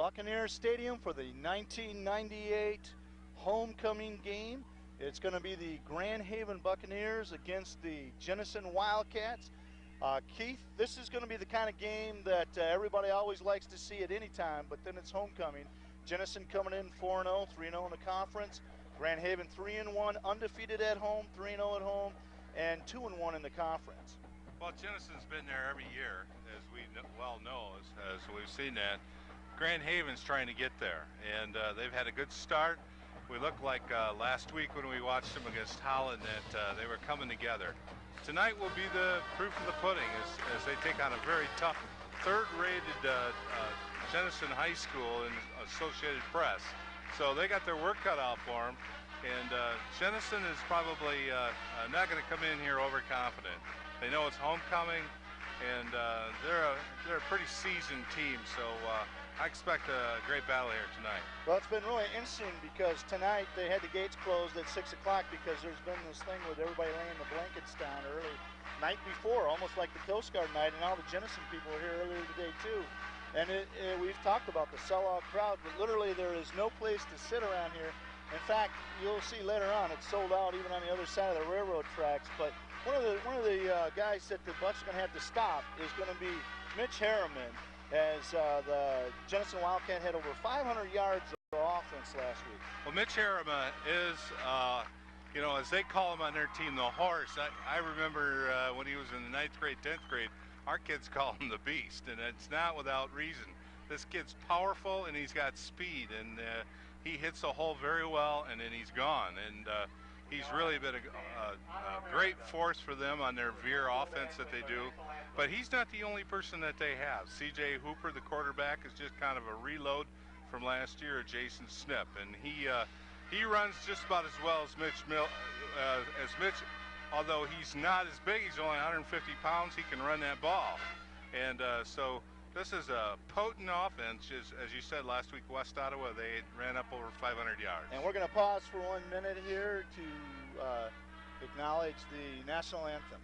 Buccaneers Stadium for the 1998 homecoming game. It's going to be the Grand Haven Buccaneers against the Jenison Wildcats. Keith, this is going to be the kind of game that everybody always likes to see at any time, but then it's homecoming. Jenison coming in 4-0, 3-0 in the conference. Grand Haven 3-1, undefeated at home, 3-0 at home, and 2-1 in the conference. Well, Jenison's been there every year, as we well know, as we've seen that. Grand Haven's trying to get there, and they've had a good start. We looked like last week when we watched them against Holland that they were coming together. Tonight will be the proof of the pudding as they take on a very tough third-rated Jenison High School in Associated Press. So they got their work cut out for them, and Jenison is probably not going to come in here overconfident. They know it's homecoming, and they're a pretty seasoned team, so I expect a great battle here tonight. Well, it's been really interesting because tonight they had the gates closed at 6 o'clock because there's been this thing with everybody laying the blankets down early night before, almost like the Coast Guard night, and all the Jenison people were here earlier today too. And we've talked about the sellout crowd, but literally there is no place to sit around here. In fact, you'll see later on it's sold out even on the other side of the railroad tracks. But one of the guys that the Bucs are going to have to stop is going to be Mitch Harriman, as the Jenison Wildcat had over 500 yards of offense last week. Well, Mitch Harriman is, you know, as they call him on their team, the horse. I remember when he was in the 9th grade, 10th grade, our kids call him the Beast, and it's not without reason. This kid's powerful, and he's got speed, and he hits the hole very well, and then he's gone. And he's really been a great force for them on their veer offense that they do. But he's not the only person that they have. C.J. Hooper, the quarterback, is just kind of a reload from last year, Jason Snip, and he runs just about as well as Mitch. Although he's not as big, he's only 150 pounds, he can run that ball. And so this is a potent offense. As you said last week, West Ottawa, they ran up over 500 yards. And we're going to pause for 1 minute here to acknowledge the national anthem.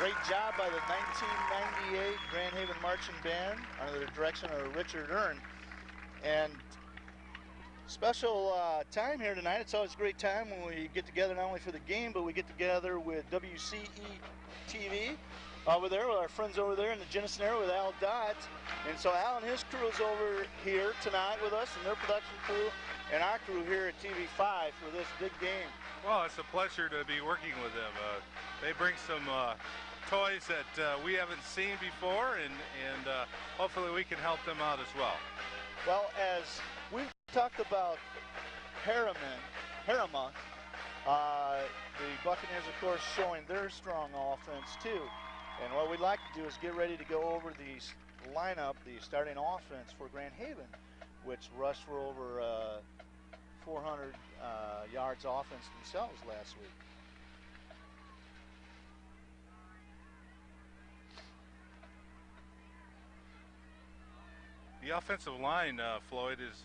Great job by the 1998 Grand Haven Marching Band under the direction of Richard Earn. And special time here tonight. It's always a great time when we get together not only for the game, but we get together with WCE-TV over there, with our friends over there in the Jenison area with Al Dodds. And so Al and his crew is over here tonight with us, and their production crew, and our crew here at TV5 for this big game. Well, it's a pleasure to be working with them. They bring some toys that we haven't seen before, and hopefully we can help them out as well. Well, as we've talked about Harriman, the Buccaneers, of course, showing their strong offense too. And what we'd like to do is get ready to go over the lineup, the starting offense for Grand Haven, which rushed for over 400 yards offense themselves last week. The offensive line, Floyd, is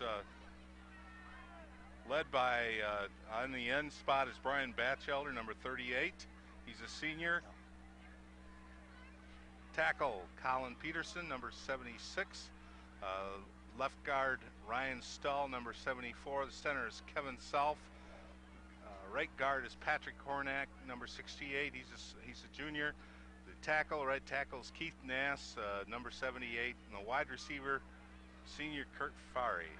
led by, on the end spot is Brian Batchelder, number 38. He's a senior. Tackle, Colin Peterson, number 76. Left guard, Ryan Stull, number 74. The center is Kevin Self. Right guard is Patrick Hornack, number 68. He's a junior. The tackle, right tackle is Keith Nass, number 78. And the wide receiver senior Kurt Fari.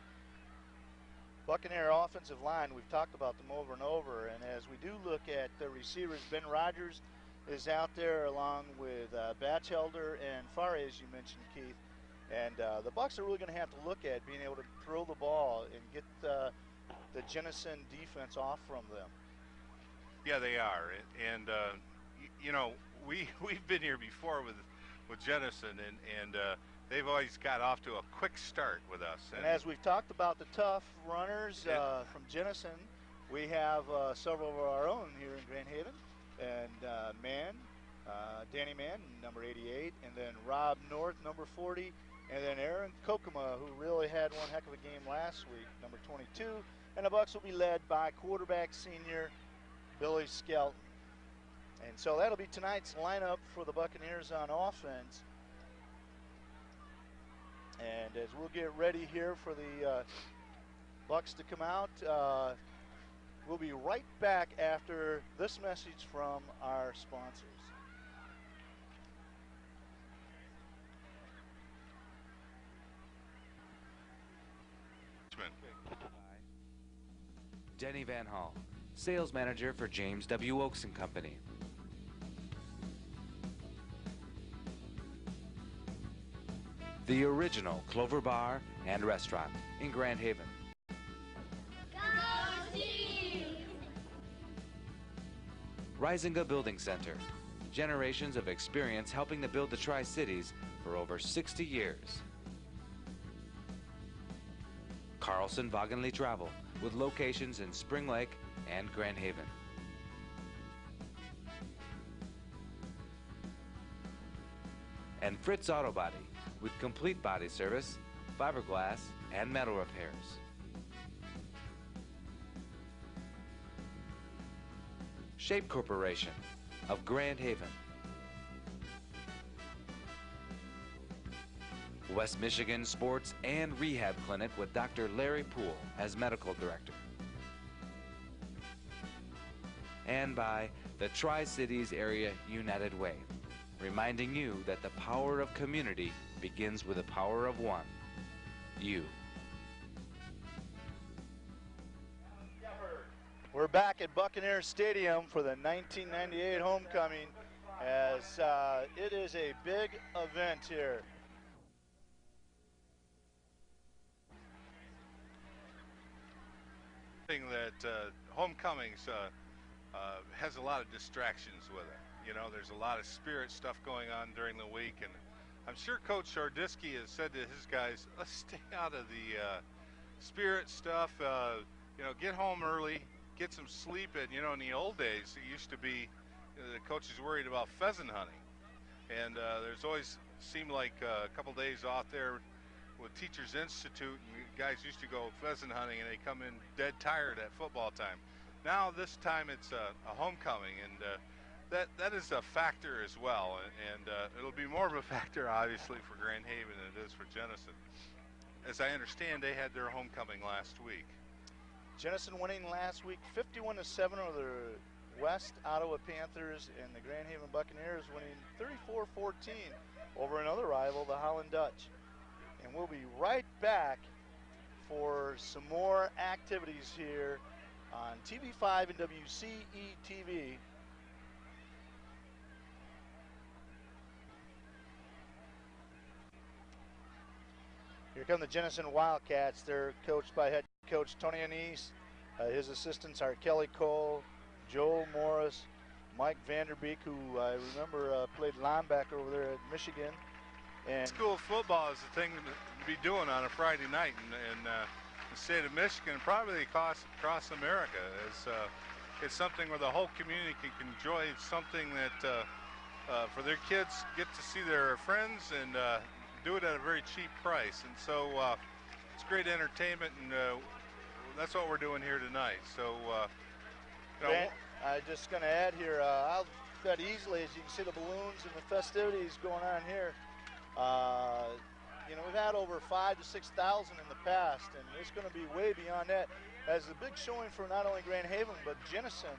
Buccaneer offensive line, we've talked about them over and over, and as we do look at the receivers, Ben Rogers is out there along with Batchelder and Fari, as you mentioned, Keith. And the Bucs are really going to have to look at being able to throw the ball and get the Jenison defense off from them. Yeah, they are, and you know, we've been here before with Jenison, and they've always got off to a quick start with us. And as we've talked about the tough runners from Jenison, we have several of our own here in Grand Haven, and Danny Mann, number 88, and then Rob North, number 40, and then Aaron Kokoma, who really had one heck of a game last week, number 22. And the Bucs will be led by quarterback senior Billy Skelton. And so that'll be tonight's lineup for the Buccaneers on offense. And as we'll get ready here for the Bucs to come out, we'll be right back after this message from our sponsors. Denny Van Hall, sales manager for James W. Oaks & Company. The original Clover Bar and Restaurant in Grand Haven. Go Steve! Risinga Building Center, generations of experience helping to build the Tri-Cities for over 60 years. Carlson Vaughanley Travel, with locations in Spring Lake and Grand Haven. And Fritz Auto Body, with complete body service, fiberglass, and metal repairs. Shape Corporation of Grand Haven. West Michigan Sports and Rehab Clinic with Dr. Larry Poole as medical director. And by the Tri-Cities Area United Way, reminding you that the power of community begins with the power of one, you. We're back at Buccaneer Stadium for the 1998 homecoming, as it is a big event here. That homecomings has a lot of distractions with it. You know, there's a lot of spirit stuff going on during the week, and I'm sure Coach Shardisky has said to his guys, let's stay out of the spirit stuff. You know, get home early, get some sleep. And you know, in the old days, it used to be the coaches worried about pheasant hunting, and there's always seemed like a couple days off there with Teachers Institute, and guys used to go pheasant hunting, and they come in dead tired at football time. Now this time it's a homecoming, and that is a factor as well, and it'll be more of a factor obviously for Grand Haven than it is for Jenison. As I understand, they had their homecoming last week. Jenison winning last week 51-7 over the West Ottawa Panthers, and the Grand Haven Buccaneers winning 34-14 over another rival, the Holland Dutch. And we'll be right back for some more activities here on TV5 and WCE-TV. Here come the Jenison Wildcats. They're coached by head coach Tony Anise. His assistants are Kelly Cole, Joel Morris, Mike Vanderbeek, who I remember played linebacker over there at Michigan. And school football is the thing to be doing on a Friday night in the state of Michigan, probably across America. It's something where the whole community can enjoy. It's something that for their kids get to see their friends and do it at a very cheap price. And so it's great entertainment, and that's what we're doing here tonight. So you know, I'm just going to add here, I'll bet easily, as you can see the balloons and the festivities going on here. You know, we've had over 5,000 to 6,000 in the past, and it's going to be way beyond that. As a big showing for not only Grand Haven, but Jenison,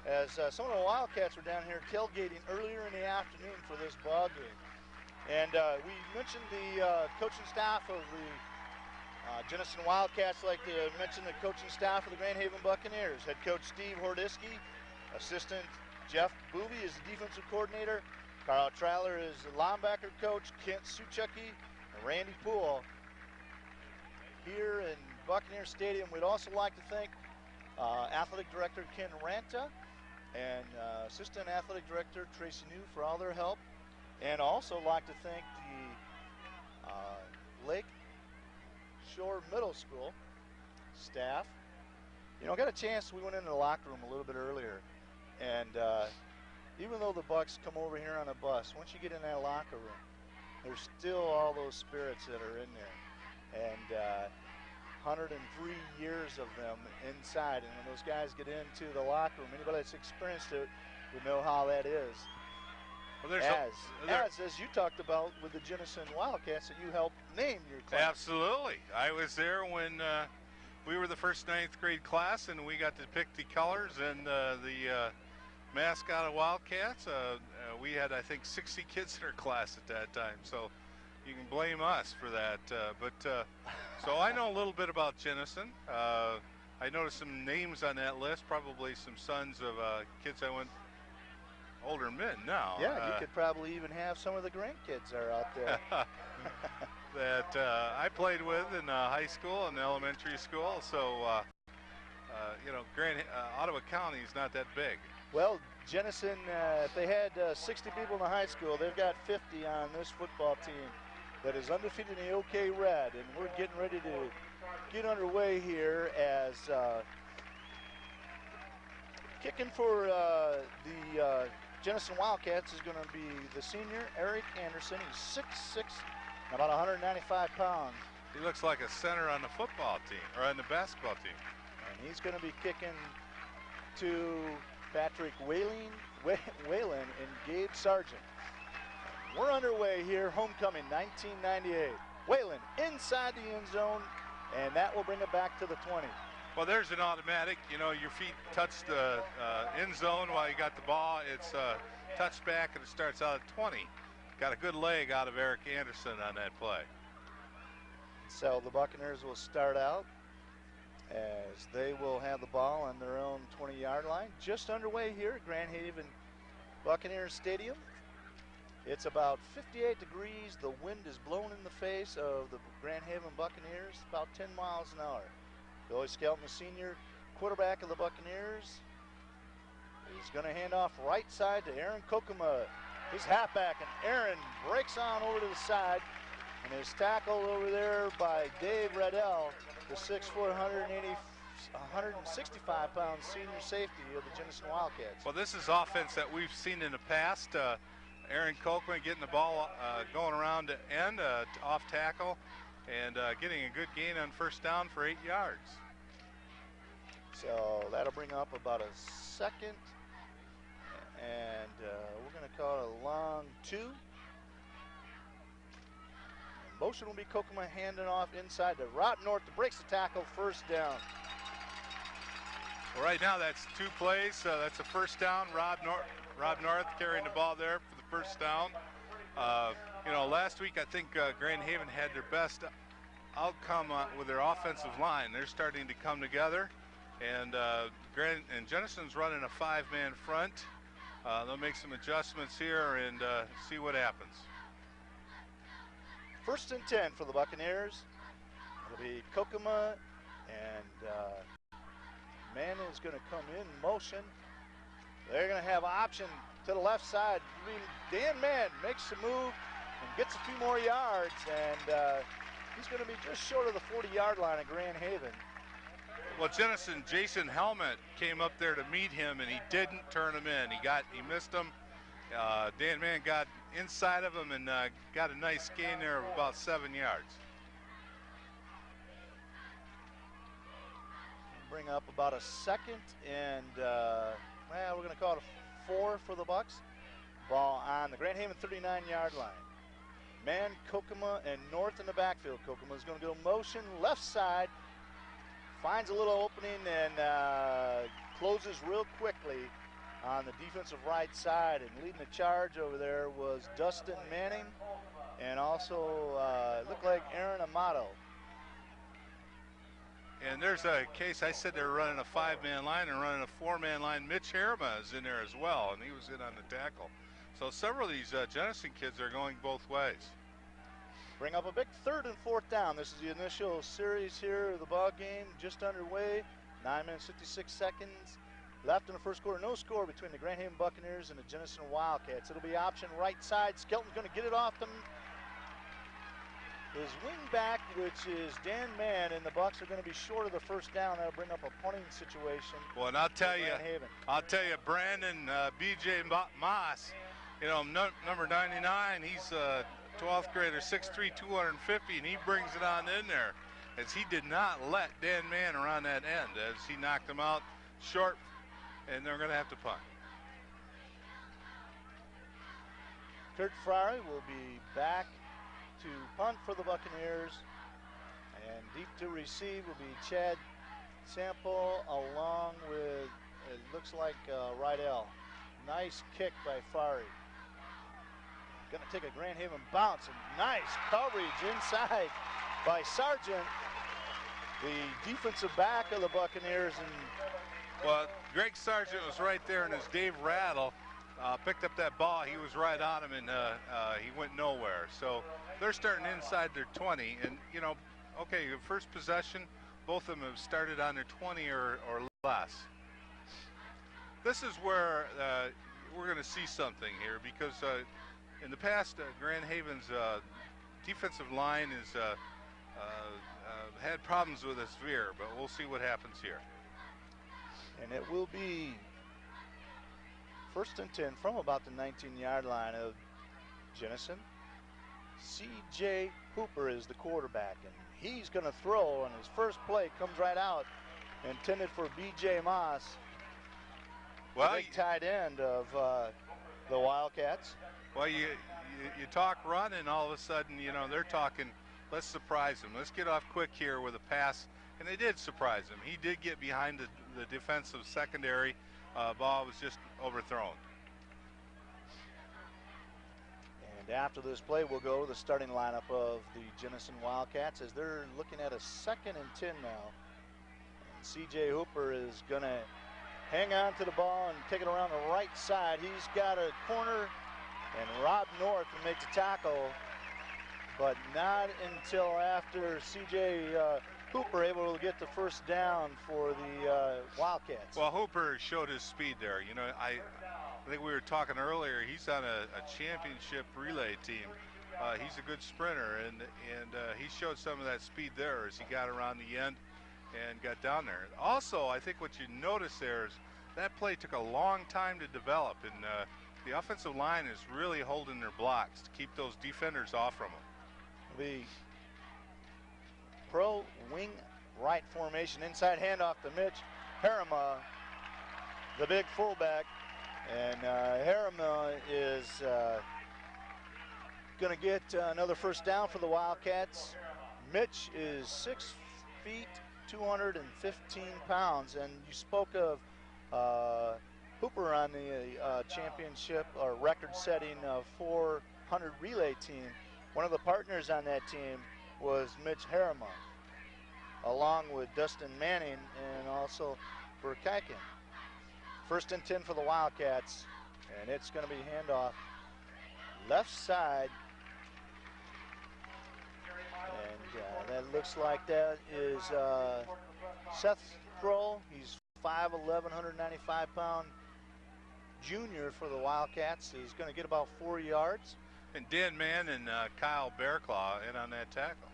as some of the Wildcats were down here tailgating earlier in the afternoon for this ball game. And we mentioned the coaching staff of the Jenison Wildcats, like to mention the coaching staff of the Grand Haven Buccaneers. Head coach Steve Hordisky, assistant Jeff Booby is the defensive coordinator. Carl Trailer is the linebacker coach. Kent Suchucky and Randy Poole. Here in Buccaneer Stadium, we'd also like to thank athletic director Ken Ranta and assistant athletic director Tracy New for all their help. And also like to thank the Lake Shore Middle School staff. You know, I got a chance, we went into the locker room a little bit earlier, and even though the Bucks come over here on a bus, once you get in that locker room, there's still all those spirits that are in there. And 103 years of them inside, and when those guys get into the locker room, anybody that's experienced it would know how that is. Well, as you talked about with the Jenison Wildcats that you helped name your class. Absolutely. I was there when we were the first 9th grade class, and we got to pick the colors and the mascot of Wildcats. We had, I think, 60 kids in our class at that time, so you can blame us for that. So I know a little bit about Jenison. I noticed some names on that list, probably some sons of kids I went older men now. Yeah, you could probably even have some of the grandkids are out there. That I played with in high school and elementary school. So, you know, Ottawa County is not that big. Well, Jenison, if they had 60 people in the high school, they've got 50 on this football team that is undefeated in the OK Red. And we're getting ready to get underway here as kicking for the Jenison Wildcats is going to be the senior, Eric Anderson. He's 6'6", about 195 pounds. He looks like a center on the football team, or on the basketball team. And he's going to be kicking to Patrick Whalen and Gabe Sargent. We're underway here, homecoming 1998. Whalen inside the end zone, and that will bring it back to the 20. Well, there's an automatic. You know, your feet touch the end zone while you got the ball. It's touched back, and it starts out at 20. Got a good leg out of Eric Anderson on that play. So the Buccaneers will start out as they will have the ball on their own 20-yard line. Just underway here at Grand Haven Buccaneers Stadium. It's about 58 degrees. The wind is blowing in the face of the Grand Haven Buccaneers, about 10 miles an hour. Billy Skelton, the senior quarterback of the Buccaneers, is going to hand off right side to Aaron Kokuma. His halfback, and Aaron breaks on over to the side, and is tackled over there by Dave Reddell, the 6'4", 165-pound senior safety of the Jenison Wildcats. Well, this is offense that we've seen in the past. Aaron Kokuma getting the ball going around the end, off tackle, and getting a good gain on first down for 8 yards. So that'll bring up about a second, and we're going to call it a long 2. And motion will be Kokuma handing off inside to Rod North that breaks the tackle, first down. Well, right now that's 2 plays. That's a first down. Rob North carrying the ball there for the first down. You know, last week I think Grand Haven had their best outcome with their offensive line. They're starting to come together, and Jenison's running a 5-man front. They'll make some adjustments here and see what happens. 1st and 10 for the Buccaneers. It'll be Kokuma, and man is going to come in motion. They're going to have option to the left side. Dan Mann makes the move and gets a few more yards, and he's going to be just short of the 40-yard line at Grand Haven. Well, Jenison, Jason Helmet came up there to meet him, and he didn't turn him in. He missed him. Dan Mann got inside of him and got a nice gain there of about 7 yards. Bring up about a second, and we're going to call it a 4 for the Bucks. Ball on the Grand Haven 39-yard line. Man, Kokuma, and North in the backfield. Kokuma is going to go motion left side, finds a little opening, and closes real quickly on the defensive right side. And leading the charge over there was Dustin Manning, and also looked like Aaron Amato. And there's a case, I said they're running a 5-man line and running a 4-man line. Mitch Harima is in there as well, and he was in on the tackle. So several of these Jenison kids are going both ways. Bring up a big 3rd and 4th down. This is the initial series here of the ball game, just underway. 9 minutes, 56 seconds left in the first quarter. No score between the Grand Haven Buccaneers and the Jenison Wildcats. It'll be option right side. Skelton's going to get it off them. His wing back, which is Dan Mann, and the Bucks are going to be short of the first down. That'll bring up a punting situation. Well, and I'll tell you, Brandon B.J. Moss, you know, number 99, he's a 12th grader, 6'3", 250, and he brings it on in there, as he did not let Dan Mann around that end, as he knocked him out short, and they're going to have to punt. Kurt Fryery will be back to punt for the Buccaneers, and deep to receive will be Chad Sample along with, it looks like Rydell. Nice kick by Fryery. Going to take a Grand Haven bounce, and nice coverage inside by Sargent, the defensive back of the Buccaneers. And well, Greg Sargent was right there, and as Dave Rattle picked up that ball, he was right on him, and he went nowhere. So they're starting inside their 20, and you know, okay, first possession, both of them have started on their 20 or less. This is where we're going to see something here, because in the past, Grand Haven's defensive line has had problems with his veer, but we'll see what happens here. And it will be 1st and 10 from about the 19-yard line of Jenison. C.J. Hooper is the quarterback, and he's going to throw, and his first play comes right out, intended for B.J. Moss, well, the big tight end of the Wildcats. Well, you talk run, and all of a sudden, you know, they're talking, let's surprise him. Let's get off quick here with a pass, and they did surprise him. He did get behind the defensive secondary. Ball was just overthrown. And after this play, we'll go to the starting lineup of the Jenison Wildcats, as they're looking at a 2nd and 10 now. And C.J. Hooper is going to hang on to the ball and take it around the right side. He's got a corner, and Rob North will make the tackle, but not until after C.J. Hooper able to get the first down for the Wildcats. Well, Hooper showed his speed there. You know, I think we were talking earlier, he's on a championship relay team. He's a good sprinter, and he showed some of that speed there as he got around the end and got down there. Also, I think what you notice there is that play took a long time to develop, and the offensive line is really holding their blocks to keep those defenders off from them. The pro wing right formation, inside handoff to Mitch Harima, the big fullback, and Harima is going to get another first down for the Wildcats. Mitch is 6 feet, 215 pounds, and you spoke of Hooper on the championship or record-setting 400 relay team. One of the partners on that team was Mitch Harima, along with Dustin Manning and also Burkaikin. 1st and 10 for the Wildcats, and it's going to be handoff left side, and that looks like that is Seth Kroll. He's 5'11", 195-pound junior for the Wildcats. He's going to get about 4 yards. And Dan Mann and Kyle Bearclaw in on that tackle.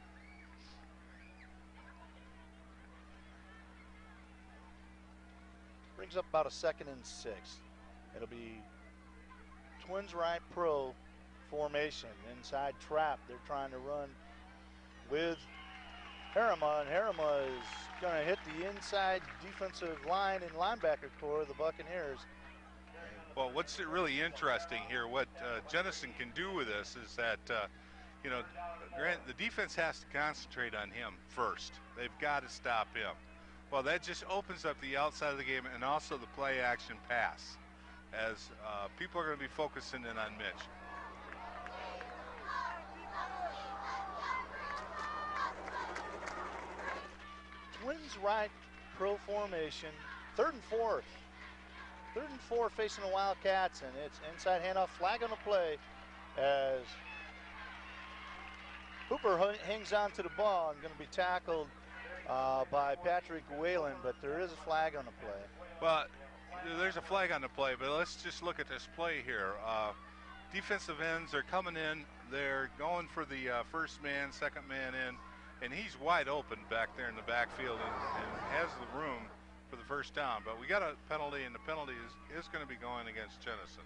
Brings up about a 2nd and 6. It'll be Twins right pro formation, inside trap. They're trying to run with Harima, and Harima is going to hit the inside defensive line and linebacker core of the Buccaneers. Well, what's really interesting here, what Jenison can do with this is that, you know, the defense has to concentrate on him first. They've got to stop him. Well, that just opens up the outside of the game and also the play action pass, as people are going to be focusing in on Mitch. twins right pro formation. 3rd and 4. 3rd and 4 facing the Wildcats, and it's inside handoff, flag on the play as Hooper hangs on to the ball and going to be tackled by Patrick Whalen, but there is a flag on the play. Well, there's a flag on the play, but let's just look at this play here. Defensive ends are coming in. They're going for the first man, second man in, and he's wide open back there in the backfield and has the room for the first down. But we got a penalty, and the penalty is going to be going against Jenison.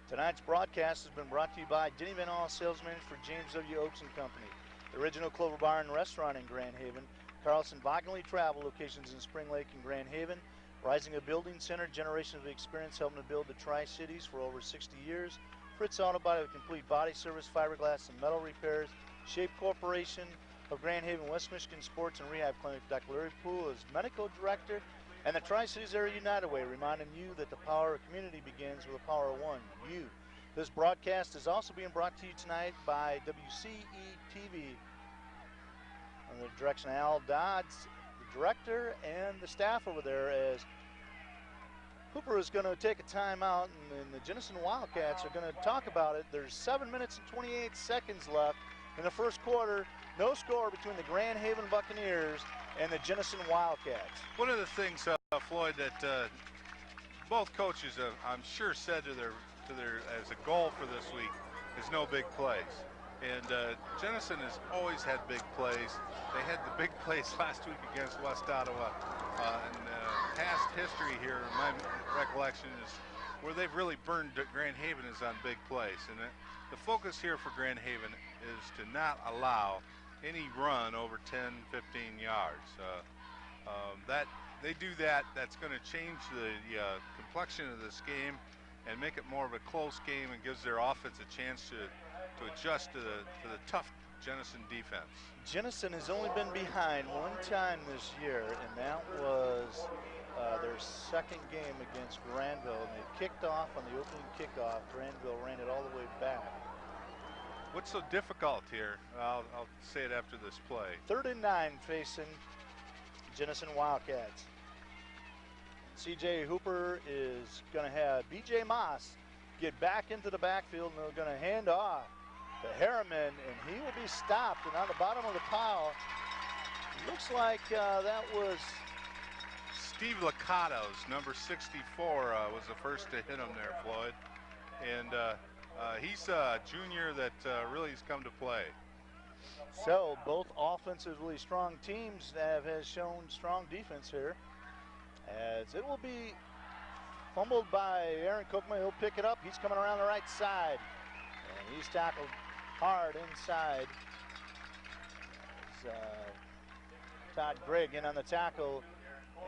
Tonight's broadcast has been brought to you by Denny Van All Sales Manager for James W. Oaks and Company, the original Clover Bar and Restaurant in Grand Haven, Carlson Vaughnley Travel locations in Spring Lake and Grand Haven, Rising a Building Center, generations of experience helping to build the Tri-Cities for over 60 years, Fritz Auto Body with complete body service, fiberglass and metal repairs, Shape Corporation of Grand Haven, West Michigan Sports and Rehab Clinic, Dr. Larry Poole is Medical Director, and the Tri-Cities Area United Way, reminding you that the power of community begins with the power of one, you. This broadcast is also being brought to you tonight by WCE-TV under the direction of Al Dodds, the director, and the staff over there, as Hooper is going to take a timeout, and the Jenison Wildcats are going to talk about it. There's 7 minutes and 28 seconds left in the first quarter. No score between the Grand Haven Buccaneers and the Jenison Wildcats. One of the things, Floyd, that both coaches have, I'm sure, said to their as a goal for this week is no big plays. And Jenison has always had big plays. They had the big plays last week against West Ottawa. And past history here, my recollection is where they've really burned Grand Haven is on big plays. And the focus here for Grand Haven is to not allow any run over 10, 15 yards. That they do that, that's going to change the complexion of this game and make it more of a close game, and gives their offense a chance to adjust to the tough Jenison defense. Jenison has only been behind one time this year, and that was their second game against Granville, and they kicked off on the opening kickoff. Granville ran it all the way back. What's so difficult here? I'll say it after this play. 3rd and 9 facing Jenison Wildcats. C.J. Hooper is going to have B.J. Moss get back into the backfield, and they're going to hand off to Harriman, and he will be stopped. And on the bottom of the pile, looks like that was Steve Licato's number 64 was the first to hit him there, Floyd. And he's a junior that really has come to play. So both offensively strong teams has shown strong defense here. As it will be fumbled by Aaron Kokma. He'll pick it up. He's coming around the right side, and he's tackled hard inside. Todd Gregg in on the tackle.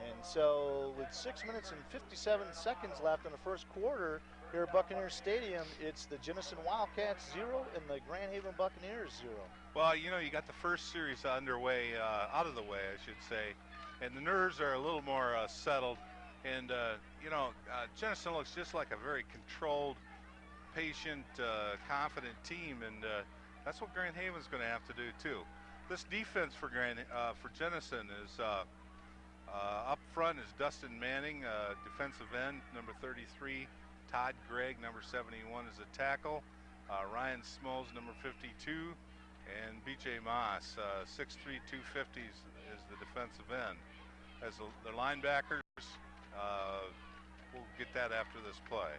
And so with 6 minutes and 57 seconds left in the first quarter here at Buccaneers Stadium, it's the Jenison Wildcats 0 and the Grand Haven Buccaneers 0. Well, you know, you got the first series underway, out of the way, I should say, and the nerves are a little more settled. And, you know, Jenison looks just like a very controlled, patient, confident team, and that's what Grand Haven's going to have to do, too. This defense for Jenison is up front is Dustin Manning, defensive end, number 33. Todd Gregg, number 71, is a tackle. Ryan Smoes, number 52. And B.J. Moss, 6'3", 250 is the defensive end. As the linebackers, we'll get that after this play.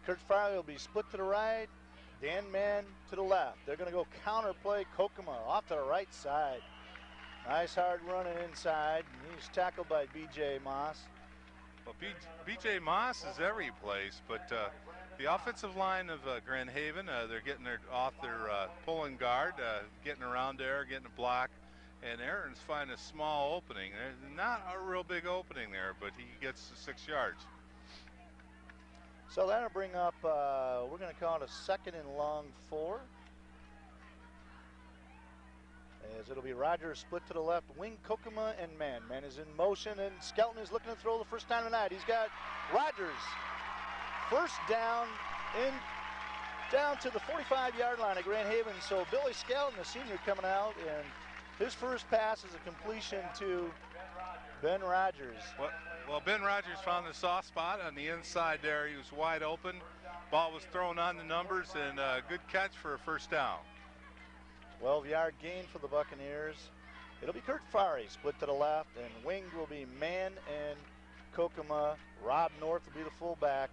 Kurt Farley will be split to the right, Dan Mann to the left. They're going to go counter play Kokoma off to the right side. Nice hard running inside, and he's tackled by B.J. Moss. Well, B.J. Moss is every place, but the offensive line of Grand Haven, they're getting off their pulling guard, getting around there, getting a block, and Aaron's finding a small opening. Not a real big opening there, but he gets 6 yards. So that'll bring up, we're going to call it a 2nd and long 4. As it'll be Rogers split to the left, wing Kokoma and Mann. Mann is in motion, and Skelton is looking to throw the first time tonight. He's got Rogers first down down to the 45-yard line of Grand Haven. So Billy Skelton, the senior, coming out, and His first pass is a completion to Ben Rogers. Well, Ben Rogers found the soft spot on the inside there. He was wide open. Ball was thrown on the numbers, and a good catch for a first down. 12-yard gain for the Buccaneers. It'll be Kurt Fari split to the left, and winged will be Mann and Kokema. Rob North will be the fullback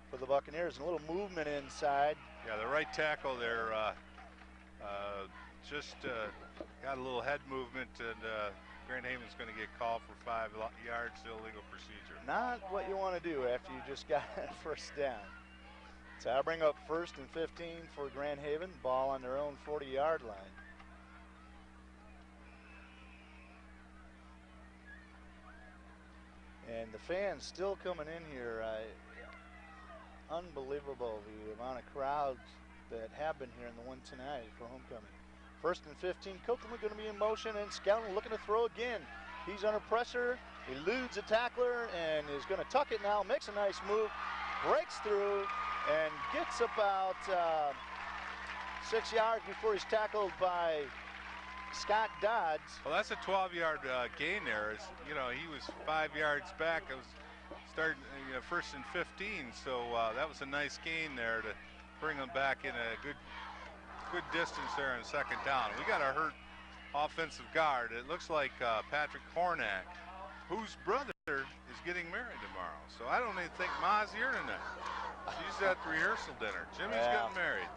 for the Buccaneers. And a little movement inside. Yeah, the right tackle there just got a little head movement, and Grand Haven's going to get called for 5 yards illegal procedure. Not what you want to do after you just got first down. So I'll bring up 1st and 15 for Grand Haven. Ball on their own 40-yard line. And the fans still coming in here. Unbelievable the amount of crowds that have been here in the one tonight for homecoming. 1st and 15. Kokema going to be in motion, and Skelton looking to throw again. He's under pressure, eludes a tackler, and is going to tuck it now. Makes a nice move, breaks through, and gets about 6 yards before he's tackled by Scott Dodds. Well, that's a 12-yard gain there. You know, he was 5 yards back. It was starting 1st and 15, so that was a nice gain there to bring him back in a good distance there in second down. We got a hurt offensive guard. It looks like Patrick Hornack, whose brother is getting married tomorrow. So I don't even think Ma's here tonight. She's at the rehearsal dinner. Jimmy's getting married.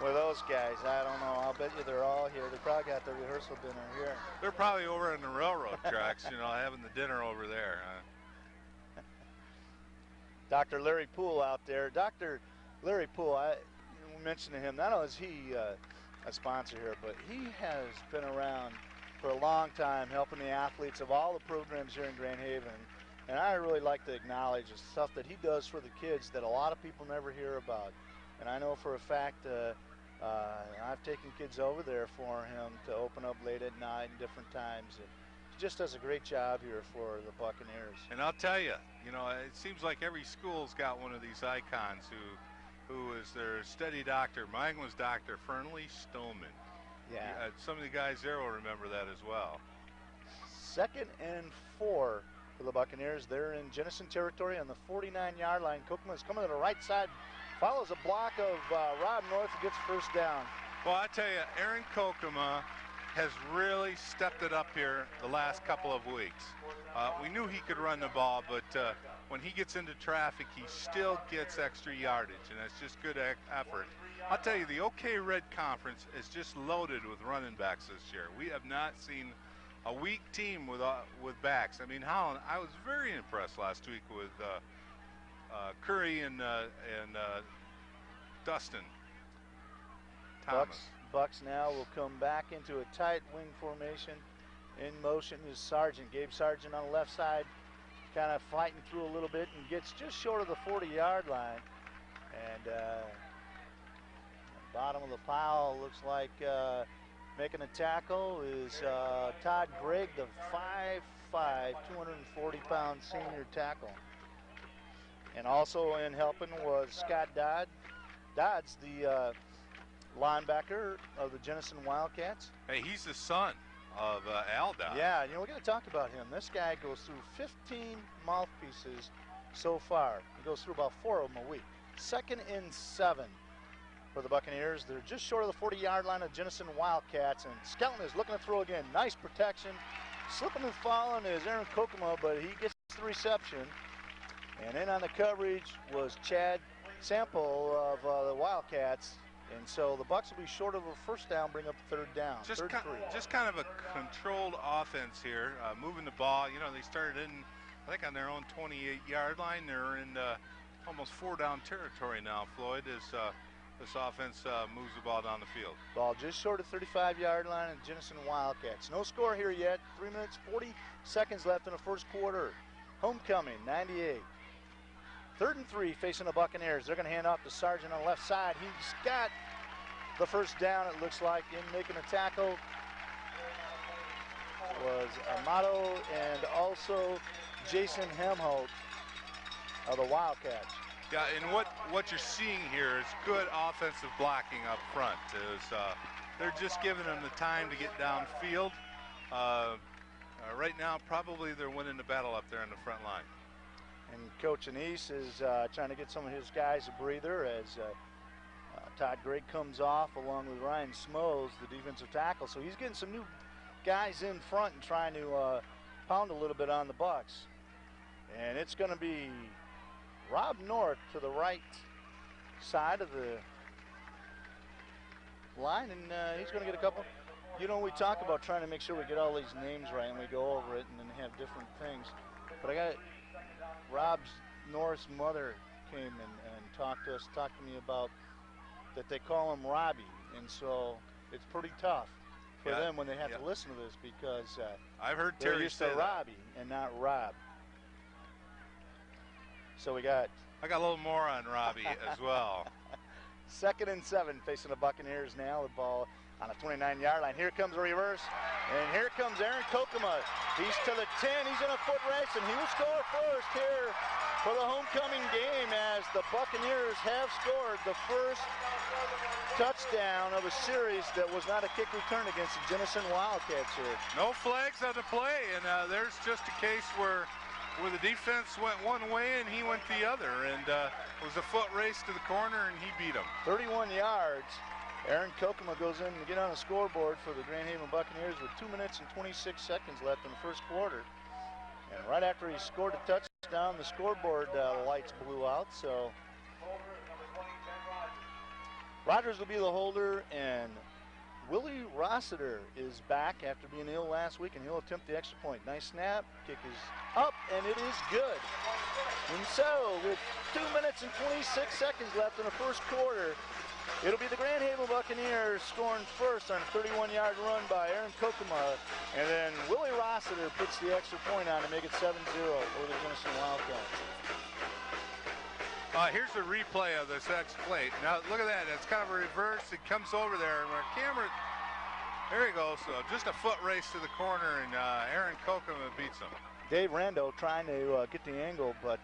Well, those guys, I don't know. I'll bet you they're all here. They probably got their rehearsal dinner here. They're probably over in the railroad tracks, having the dinner over there. Dr. Larry Poole out there. Dr. Larry Poole, we mentioned to him, not only is he a sponsor here, but he has been around for a long time helping the athletes of all the programs here in Grand Haven. And I really like to acknowledge the stuff that he does for the kids that a lot of people never hear about. And I know for a fact I've taken kids over there for him to open up late at night and different times. He just does a great job here for the Buccaneers. And I'll tell you, it seems like every school's got one of these icons who is their steady doctor. Mine was Dr. Fernley Stoneman. Yeah. Some of the guys there will remember that as well. 2nd and 4 for the Buccaneers. They're in Jenison territory on the 49-yard line. Kokema's coming to the right side, follows a block of Rob North and gets first down. Well, I tell you, Aaron Kokema has really stepped it up here the last couple of weeks. We knew he could run the ball, but when he gets into traffic, he still gets extra yardage, and that's just good effort. I'll tell you, the OK Red Conference is just loaded with running backs this year. We have not seen a weak team with backs. I mean, Holland, I was very impressed last week with Curry and Dustin Thomas. Bucks now will come back into a tight wing formation. In motion is Sargent. Gabe Sargent on the left side, kind of fighting through a little bit and gets just short of the 40-yard line. And bottom of the pile looks like making a tackle is Todd Gregg, the 5'5", 240-pound senior tackle. And also in helping was Scott Dodds, the linebacker of the Jenison Wildcats. Hey, he's the son of Al Dodds. Yeah, we're going to talk about him. This guy goes through 15 mouthpieces so far. He goes through about 4 of them a week. 2nd and 7 for the Buccaneers. They're just short of the 40-yard line of Jenison Wildcats, and Skelton is looking to throw again. Nice protection. Slipping and falling is Aaron Kokema, but he gets the reception. And in on the coverage was Chad Sample of the Wildcats. And so the Bucs will be short of a first down, bring up 3rd down. Just kind of a controlled offense here, moving the ball. They started in, I think, on their own 28-yard line. They're in almost 4-down territory now, Floyd, as this offense moves the ball down the field. Ball just short of 35-yard line of Jenison Wildcats. No score here yet. 3 minutes, 40 seconds left in the first quarter. Homecoming, 98. 3rd and 3 facing the Buccaneers. They're going to hand off to Sargent on the left side. He's got the first down, it looks like. In making a tackle was Amato and also Jason Hemholt of the Wildcats. Yeah, and what you're seeing here is good offensive blocking up front. As they're just giving them the time to get downfield. Right now, probably they're winning the battle up there on the front line. And Coach Anise is trying to get some of his guys a breather as Todd Gregg comes off along with Ryan Smoes, the defensive tackle. So he's getting some new guys in front and trying to pound a little bit on the Bucks. And it's going to be Rob North to the right side of the line, and he's going to get a couple. You know, we talk about trying to make sure we get all these names right and we go over it and then have different things. But I got Rob's North's mother came and talked to me about that they call him Robbie, and so it's pretty tough for them when they have to listen to this because I've heard they're Terry used say to Robbie and not Rob. So I got a little more on Robbie as well. 2nd and 7 facing the Buccaneers now. The ball on a 29-yard line. Here comes a reverse, and here comes Aaron Kokema. He's to the 10. He's in a foot race, and he will score first here for the homecoming game as the Buccaneers have scored the first touchdown of a series that was not a kick return against the Jenison Wildcats here. No flags on the play, and there's just a case where the defense went one way and he went the other, and it was a foot race to the corner, and he beat him. 31 yards. Aaron Kokema goes in to get on the scoreboard for the Grand Haven Buccaneers with 2 minutes and 26 seconds left in the first quarter. And right after he scored a touchdown, the scoreboard lights blew out. So Rogers will be the holder, and Willie Rossiter is back after being ill last week, and he'll attempt the extra point. Nice snap, kick is up, and it is good. And so, with 2 minutes and 26 seconds left in the first quarter, it'll be the Grand Haven Buccaneers scoring first on a 31-yard run by Aaron Kokema, and then Willie Rossiter puts the extra point on to make it 7-0 over the Jenison Wildcats. Here's a replay of this X plate. Now look at that, it's kind of a reverse. It comes over there, and our camera, there he goes. So just a foot race to the corner, and Aaron Kokema beats him. Dave Rando trying to get the angle, but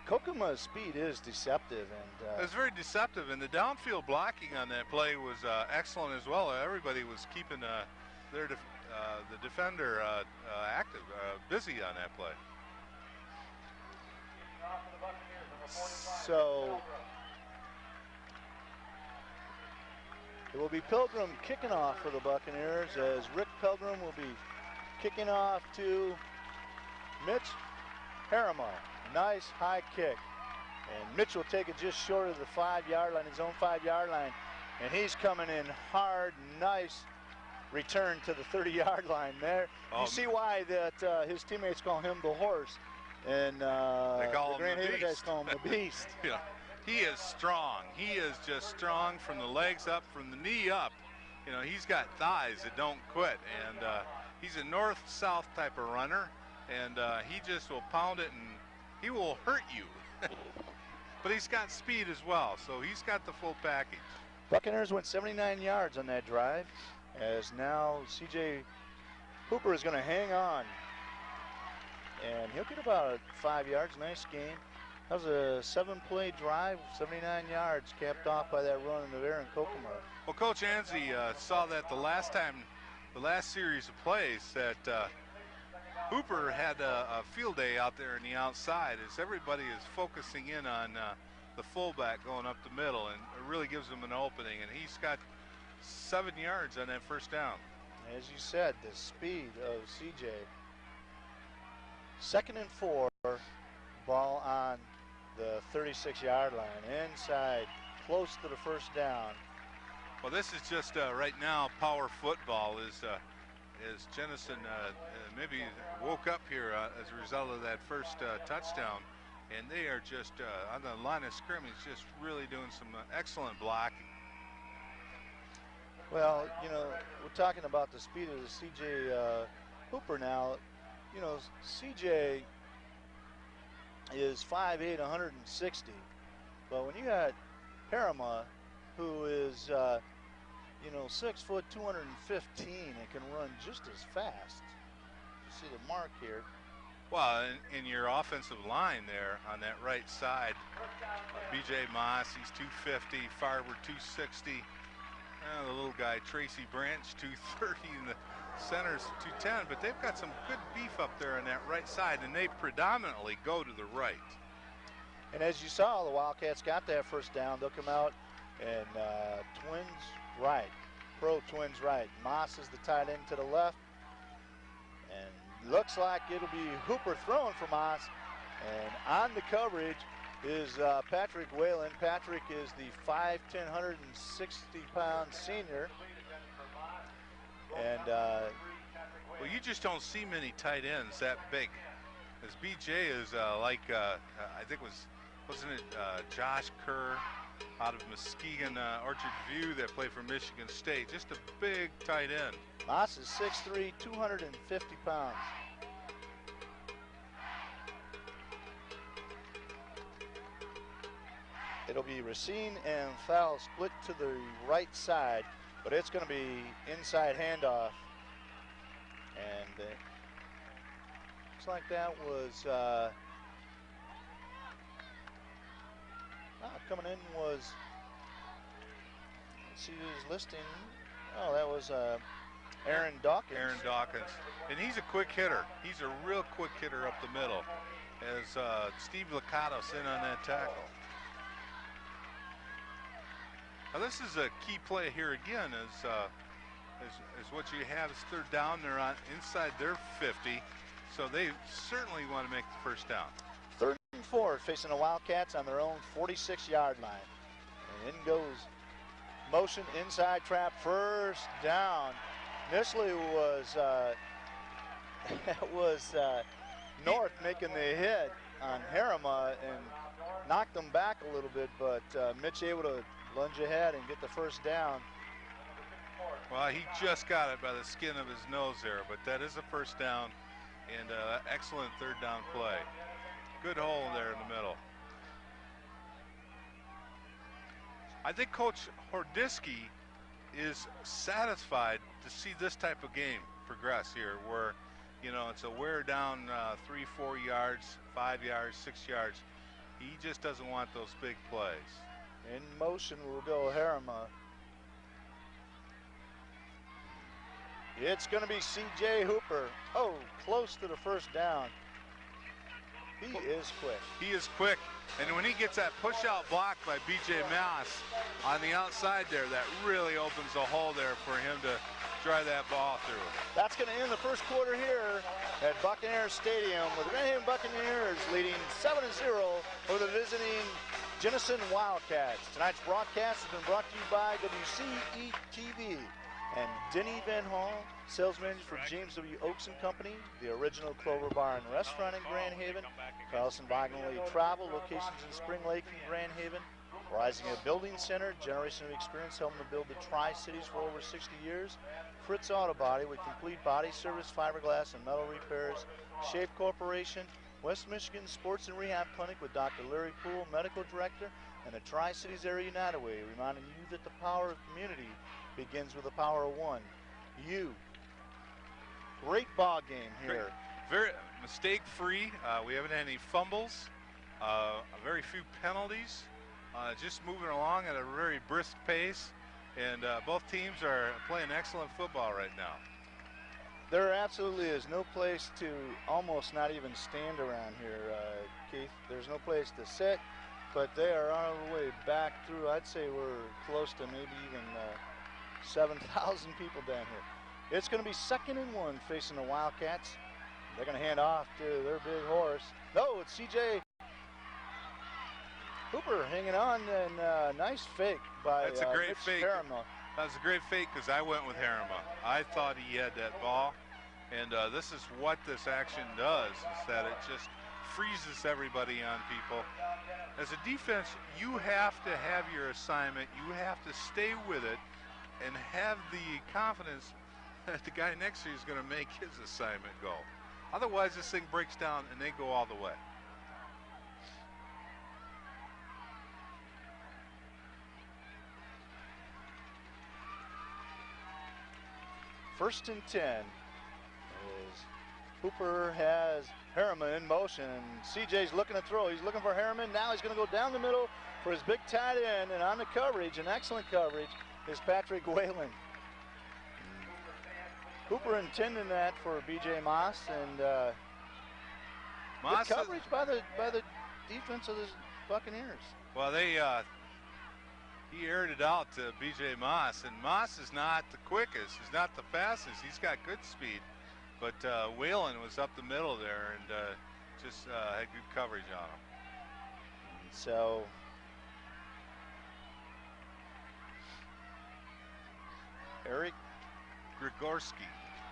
Kokema's speed is deceptive. And it was very deceptive, and the downfield blocking on that play was excellent as well. Everybody was keeping the defender active, busy on that play. So it will be Pilgrim kicking off for the Buccaneers as Rick Pilgrim will be kicking off to Mitch Harriman. Nice high kick. And Mitch will take it just short of the 5-yard line, his own 5-yard line. And he's coming in hard, nice return to the 30-yard line there. You see why that his teammates call him the horse. And they call the Grand him the Haven guys call him the beast. Yeah, he is strong. He is just strong from the legs up, from the knee up. You know, he's got thighs that don't quit, and he's a north-south type of runner, and he just will pound it, and he will hurt you. But he's got speed as well, so he's got the full package. Buccaneers went 79 yards on that drive, as now C.J. Hooper is going to hang on. And he'll get about 5 yards. Nice game. That was a 7-play drive, 79 yards, capped off by that run of Aaron Kokema. Well, Coach Anzi saw that the last series of plays that Hooper had a field day out there in the outside as everybody is focusing in on the fullback going up the middle, and it really gives him an opening, and he's got 7 yards on that first down. As you said, the speed of CJ. 2nd and 4, ball on the 36-yard line, inside, close to the first down. Well, this is just right now power football as Jenison maybe woke up here as a result of that first touchdown, and they are just on the line of scrimmage, just really doing some excellent blocking. Well, you know, we're talking about the speed of the C.J. Hooper now. You know, CJ is 5'8", 160, but when you got Harriman, who is, you know, 6 foot, 215, and can run just as fast. You see the mark here. Well, in your offensive line there on that right side, B.J. Moss, he's 250, Farber 260. The little guy, Tracy Branch, 230, and the center's 210, but they've got some good beef up there on that right side, and they predominantly go to the right. And as you saw, the Wildcats got that first down. They'll come out and twins right, pro twins right. Moss is the tight end to the left, and looks like it'll be Hooper throwing for Moss. And on the coverage is Patrick Whalen. Patrick is the 5'10", 160-pound senior. And well, you just don't see many tight ends that big. As BJ is like, I think wasn't it Josh Kerr out of Muskegon Orchard View that played for Michigan State? Just a big tight end. Moss is 6'3", 250 pounds. It'll be Racine and Foul split to the right side, but it's going to be inside handoff. And looks like that was coming in was, let's see who's listing. Oh, that was Aaron Dawkins. Aaron Dawkins. And he's a quick hitter. He's a real quick hitter up the middle as Steve Licatos in on that tackle. Now this is a key play here again is what you have is third down. They're on inside their 50, so they certainly want to make the first down. 3rd and 4 facing the Wildcats on their own 46-yard line. And in goes motion inside trap, first down. Initially was North making the hit on Harima and knocked them back a little bit, but Mitch able to lunge ahead and get the first down. Well, he just got it by the skin of his nose there, but that is a first down and excellent third down play. Good hole there in the middle. I think Coach Hordisky is satisfied to see this type of game progress here where, you know, it's a wear down 3-4 yards, 5 yards, 6 yards. He just doesn't want those big plays. In motion will go Harima. It's going to be C.J. Hooper. Oh, close to the first down. He is quick. He is quick. And when he gets that push-out block by B.J. Moss on the outside there, that really opens a hole there for him to drive that ball through. That's going to end the first quarter here at Buccaneers Stadium with the Grand Haven Buccaneers leading 7-0 over the visiting Jenison Wildcats. Tonight's broadcast has been brought to you by WCE-TV and Denny Van Hall, sales manager for James W. Oaks & Company, the original Clover Bar and Restaurant in Grand Haven, Carlson Wagonway Travel, locations in Spring Lake and Grand Haven, Rising a Building Center, generation of experience helping to build the Tri-Cities for over 60 years, Fritz Auto Body with complete body service, fiberglass, and metal repairs, Shape Corporation, West Michigan Sports and Rehab Clinic with Dr. Larry Poole, Medical Director, and the Tri-Cities Area United Way, reminding you that the power of community begins with the power of one. You. Great ball game here. Very mistake-free. We haven't had any fumbles, very few penalties. Just moving along at a very brisk pace, and both teams are playing excellent football right now. There absolutely is no place to almost not even stand around here, Keith. There's no place to sit, but they are on our way back through. I'd say we're close to maybe even 7,000 people down here. It's going to be 2nd and 1 facing the Wildcats. They're going to hand off to their big horse. No, it's C.J. Hooper hanging on, and nice fake by That's a great Mitch fake. Harima. That was a great fake because I went with Harima. I thought he had that ball, and this is what this action does, is that it just freezes everybody on people. As a defense, you have to have your assignment. You have to stay with it and have the confidence that the guy next to you is going to make his assignment go. Otherwise, this thing breaks down and they go all the way. First and 10 as Hooper has Harriman in motion. CJ's looking to throw. He's looking for Harriman. Now he's going to go down the middle for his big tight end, and on the coverage, an excellent coverage, is Patrick Whalen. Hooper intending that for B.J. Moss, and Moss good coverage by the defense of the Buccaneers. Well, he aired it out to B.J. Moss, and Moss is not the quickest. He's not the fastest. He's got good speed, but Whalen was up the middle there and just had good coverage on him. So Eric Grigorski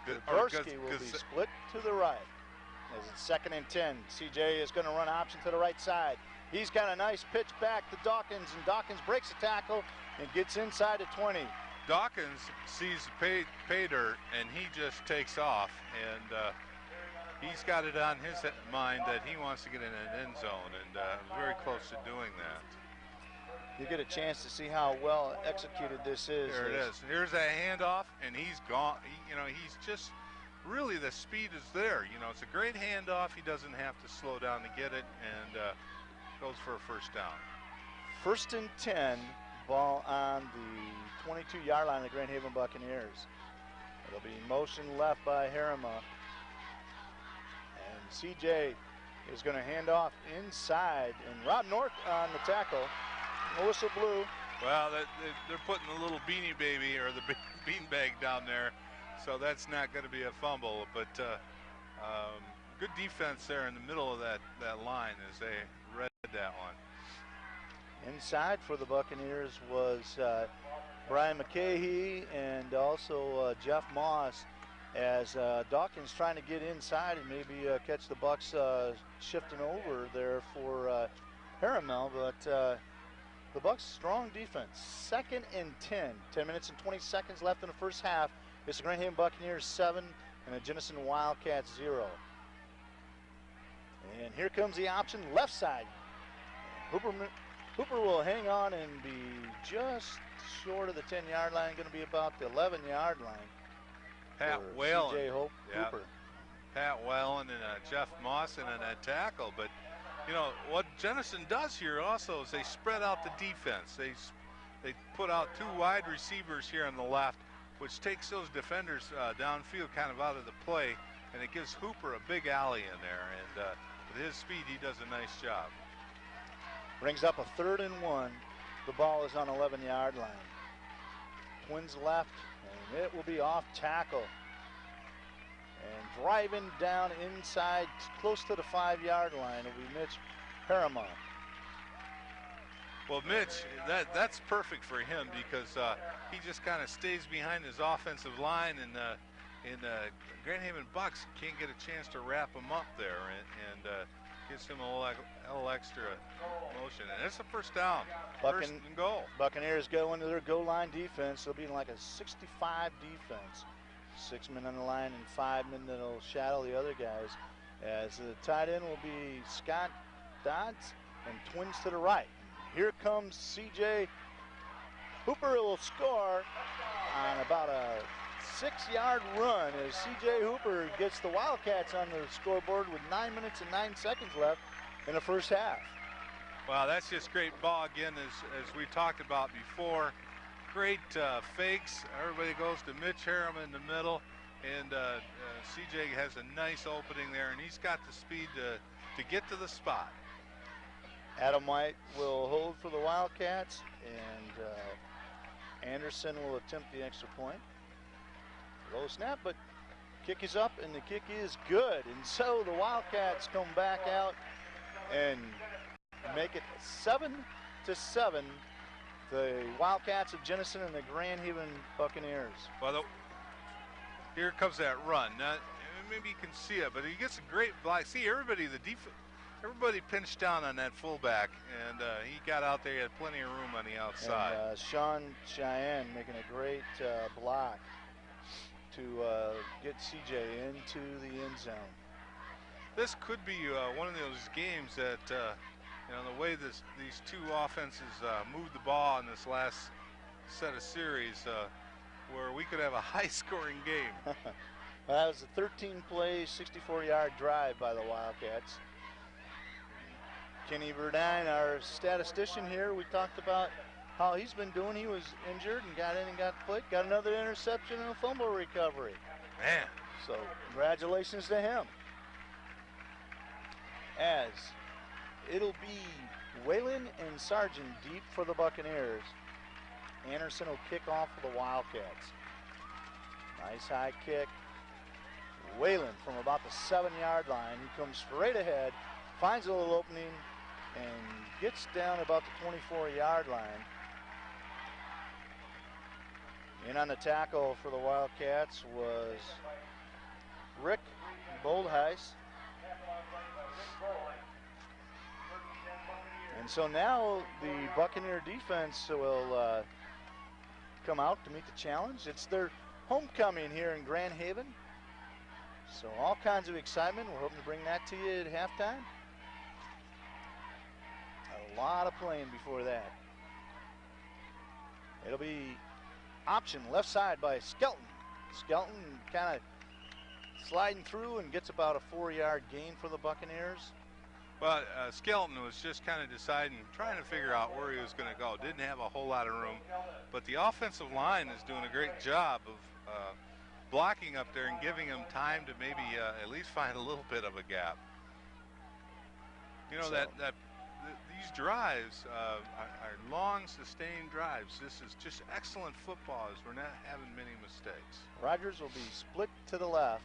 will be split to the right as it's 2nd and 10. CJ is going to run option to the right side. He's got a nice pitch back to Dawkins, and Dawkins breaks the tackle and gets inside at 20. Dawkins sees the pay dirt, and he just takes off, and he's got it on his mind that he wants to get in an end zone, and very close to doing that. You get a chance to see how well executed this is. There it is. Here's that handoff, and he's gone. He's just really, the speed is there. It's a great handoff. He doesn't have to slow down to get it, and goes for a first down. 1st and 10, ball on the 22-yard line of the Grand Haven Buccaneers. It'll be motion left by Harima. And CJ is going to hand off inside, and Rob North on the tackle. The whistle blew. Well, they're putting the little beanie baby or the beanbag down there, so that's not going to be a fumble. But good defense there in the middle of that line as they read that one. Inside for the Buccaneers was Brian McCahey and also Jeff Moss, as Dawkins trying to get inside and maybe catch the Bucks shifting over there for Harriman, but the Bucks strong defense. 2nd and 10. 10 minutes and 20 seconds left in the first half. It's the Grand Haven Buccaneers 7 and the Jenison Wildcats 0. And here comes the option left side. Hooper will hang on and be just short of the 10-yard line. Going to be about the 11-yard line. Pat Whalen. CJ Hooper. Pat Whalen and Jeff Moss in that tackle, but what Jenison does here also is they spread out the defense. They put out 2 wide receivers here on the left, which takes those defenders downfield kind of out of the play, and it gives Hooper a big alley in there. And with his speed, he does a nice job. Brings up a 3rd and 1. The ball is on 11-yard line. Twins left, and it will be off tackle. And driving down inside, close to the 5-yard line, will be Mitch Harriman. Well, Mitch, that's perfect for him because he just kind of stays behind his offensive line, and Grand Haven Bucks can't get a chance to wrap him up there, and gives him a little extra motion. And it's a first down, first and goal. Buccaneers go into their goal line defense. They'll be like a 65 defense. 6 men on the line and 5 men that'll shadow the other guys. As the tight end will be Scott Dodds, and twins to the right. Here comes CJ Hooper. Will score on about a 6-yard run as CJ Hooper gets the Wildcats on the scoreboard with 9 minutes and 9 seconds left in the first half. Wow, that's just great ball again, as we talked about before. Great fakes. Everybody goes to Mitch Harriman in the middle, and CJ has a nice opening there, and he's got the speed to get to the spot. Adam White will hold for the Wildcats, and Anderson will attempt the extra point. Low snap, but kick is up, and the kick is good. And so the Wildcats come back out and make it 7-7. The Wildcats of Jenison and the Grand Haven Buccaneers. Well, here comes that run. Now, maybe you can see it, but he gets a great block. See, everybody pinched down on that fullback, and he got out there. He had plenty of room on the outside. And Sean Cheyenne making a great block to get CJ into the end zone. This could be one of those games that, the way these two offenses moved the ball in this last set of series, where we could have a high-scoring game. Well, that was a 13-play, 64-yard drive by the Wildcats. Kenny Verdine, our statistician here, we talked about how he's been doing. He was injured and got in and got played. Got another interception and a fumble recovery. Man. So congratulations to him. As it'll be Whalen and Sargent deep for the Buccaneers. Anderson will kick off for the Wildcats. Nice high kick. Whalen from about the 7-yard line. He comes straight ahead, finds a little opening, and gets down about the 24-yard line. In on the tackle for the Wildcats was Rick Boldheis. And so now the Buccaneer defense will come out to meet the challenge. It's their homecoming here in Grand Haven. So all kinds of excitement. We're hoping to bring that to you at halftime. A lot of playing before that. It'll be option left side by Skelton. Skelton kind of sliding through and gets about a 4-yard gain for the Buccaneers. Well, Skelton was just kind of deciding, trying to figure out where he was going to go. Didn't have a whole lot of room, but the offensive line is doing a great job of blocking up there and giving him time to maybe at least find a little bit of a gap. You know, so these drives are long, sustained drives. This is just excellent football as we're not having many mistakes. Rogers will be split to the left.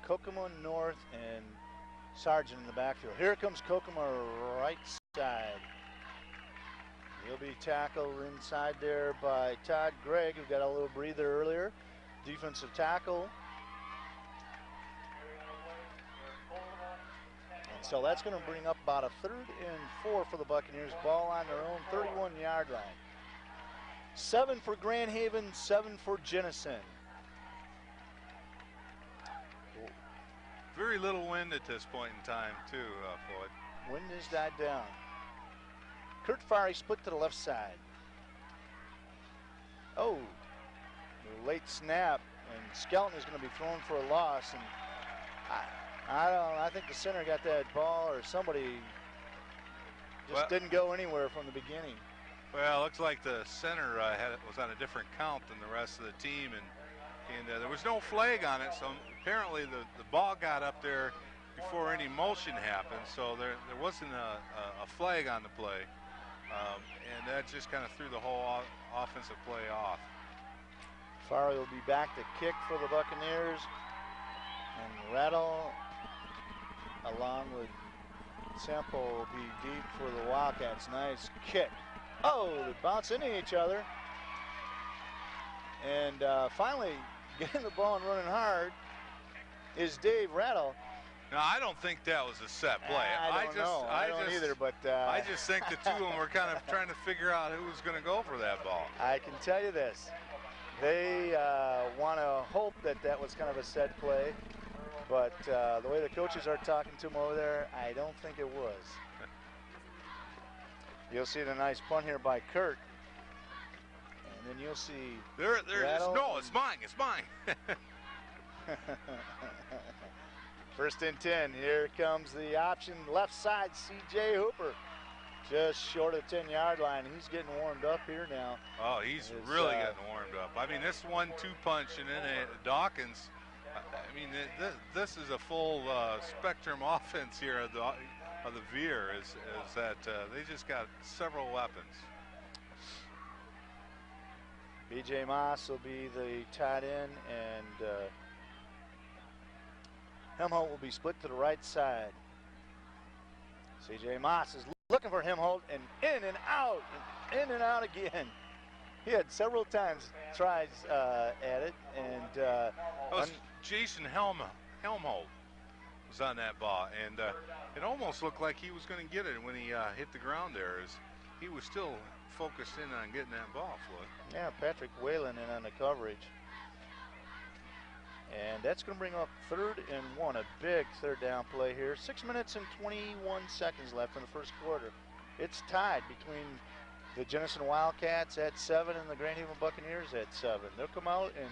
Kokomo north and Sargent in the backfield. Here comes Kokomo right side. He'll be tackled inside there by Todd Gregg, who got a little breather earlier. Defensive tackle. And so that's going to bring up about a 3rd and 4 for the Buccaneers. Ball on their own 31-yard line. 7 for Grand Haven, 7 for Jenison. Very little wind at this point in time, too, Floyd. Wind has died down. Kurt Farley split to the left side. Oh, the late snap, and Skelton is going to be thrown for a loss. And I think the center got that ball, or somebody just didn't go anywhere from the beginning. Well, it looks like the center was on a different count than the rest of the team, and there was no flag on it, so apparently the ball got up there before any motion happened, so there wasn't a flag on the play, and that just kind of threw the whole offensive play off. Farley will be back to kick for the Buccaneers, and Rattle along with Semple will be deep for the Wildcats. Nice kick. Oh, they bounce into each other, and finally getting the ball and running hard is Dave Rattle. No, I don't think that was a set play. I don't either, but I just think the two of them were kind of trying to figure out who was going to go for that ball. I can tell you this. They want to hope that was kind of a set play, but the way the coaches are talking to them over there, I don't think it was. You'll see the nice punt here by Kurt. And then you'll see there it is. No, it's mine. It's mine. 1st and 10. Here comes the option left side. C.J. Hooper just short of the 10-yard line. He's getting warmed up here now. Oh, he's really getting warmed up. I mean, this 1-2 punch, and then Dawkins. I mean, this is a full spectrum offense here of the Veer. Is that they just got several weapons. B.J. Moss will be the tight end, and Hemholt will be split to the right side. C.J. Moss is looking for Hemholt, and in and out again. He had several times tries at it, and Jason Helmholt was on that ball, and it almost looked like he was going to get it when he hit the ground there. He was still focused in on getting that ball, Floyd. Yeah, Patrick Whalen in on the coverage. And that's going to bring up 3rd and 1, a big 3rd down play here. 6 minutes and 21 seconds left in the first quarter. It's tied between the Jenison Wildcats at 7 and the Grand Haven Buccaneers at 7. They'll come out in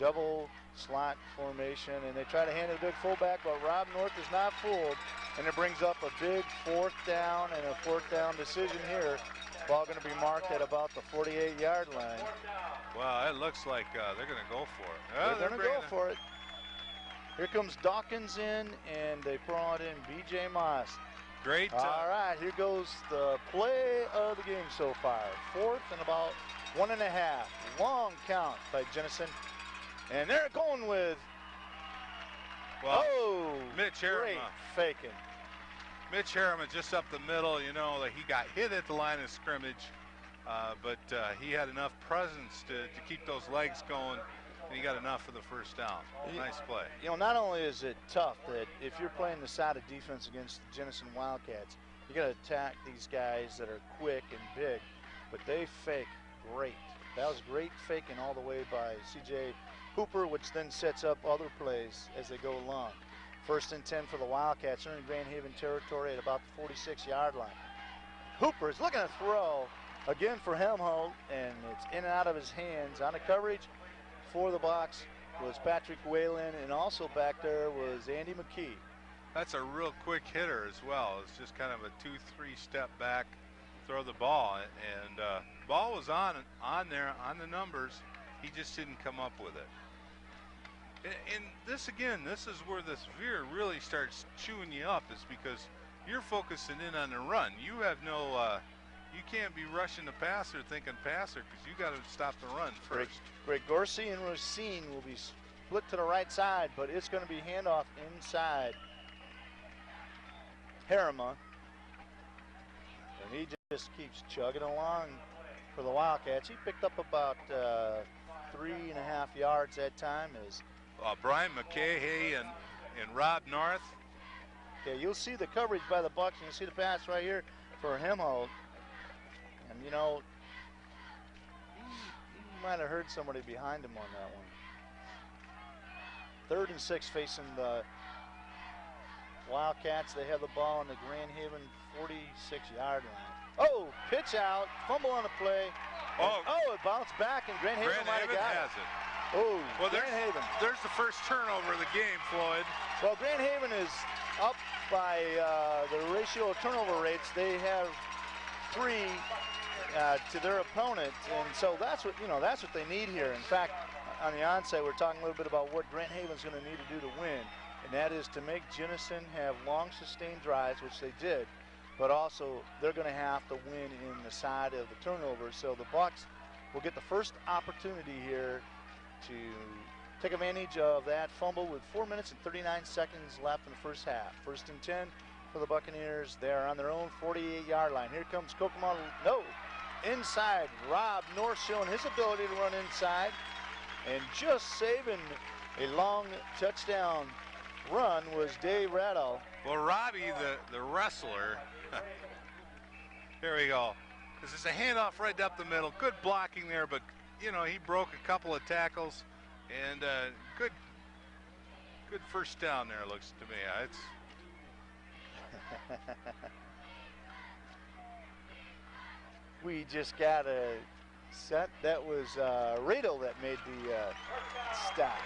double slot formation, and they try to hand it a big fullback, but Rob North is not fooled, and it brings up a big 4th down and a 4th down decision here Ball going to be marked at about the 48-yard line. Well, it looks like they're going to go for it. They're going to go for it. Here comes Dawkins in, and they brought in B.J. Moss. Great. All right, here goes the play of the game so far. 4th and about 1.5. Long count by Jenison. And they're going with, Mitch Harriman. Great faking. Mitch Harriman just up the middle, you know, that he got hit at the line of scrimmage, but he had enough presence to keep those legs going, and he got enough for the first down. Nice play. You know, not only is it tough that if you're playing the side of defense against the Jenison Wildcats, you got to attack these guys that are quick and big, but they fake great. That was great faking all the way by C.J. Hooper, which then sets up other plays as they go along. 1st and 10 for the Wildcats. They're in Grand Haven territory at about the 46-yard line. Hooper is looking to throw again for Helmholtz, and it's in and out of his hands. On the coverage for the box was Patrick Whalen, and also back there was Andy McKee. That's a real quick hitter as well. It's just kind of a 2-3 step back, throw the ball, and ball was on there on the numbers. He just didn't come up with it. And this again, this is where this veer really starts chewing you up, is because you're focusing in on the run. You have no, you can't be rushing the passer thinking passer, because you got to stop the run first. Gregorsi and Racine will be split to the right side, but it's going to be handoff inside Harriman. And he just keeps chugging along for the Wildcats. He picked up about 3.5 yards that time. As Brian McCahey and Rob North. Okay, you'll see the coverage by the Bucks, and you'll see the pass right here for Helmholtz. And you know, he might have heard somebody behind him on that one. 3rd and 6 facing the Wildcats. They have the ball on the Grand Haven 46-yard line. Oh, pitch out, fumble on the play. Oh, it bounced back, and Grand Haven might have got has it. Oh, well, Grand Haven. There's the first turnover of the game, Floyd. Well, Grand Haven is up by the ratio of turnover rates. They have 3 to their opponent, and so that's what they need here. In fact, on the onside, we're talking a little bit about what Grand Haven's going to need to do to win, and that is to make Jenison have long sustained drives, which they did, but also they're going to have to win in the side of the turnover. So the Bucks will get the first opportunity here to take advantage of that fumble with 4 minutes and 39 seconds left in the first half. 1st and 10 for the Buccaneers. They are on their own 48-yard line. Here comes Kokomo. No, inside. Rob North showing his ability to run inside, and just saving a long touchdown run was Dave Rattle. Well, Robbie, the wrestler, here we go. This is a handoff right up the middle. Good blocking there, but you know, he broke a couple of tackles, and good first down there, looks to me. It's we just got a set. That was Radel that made the stop.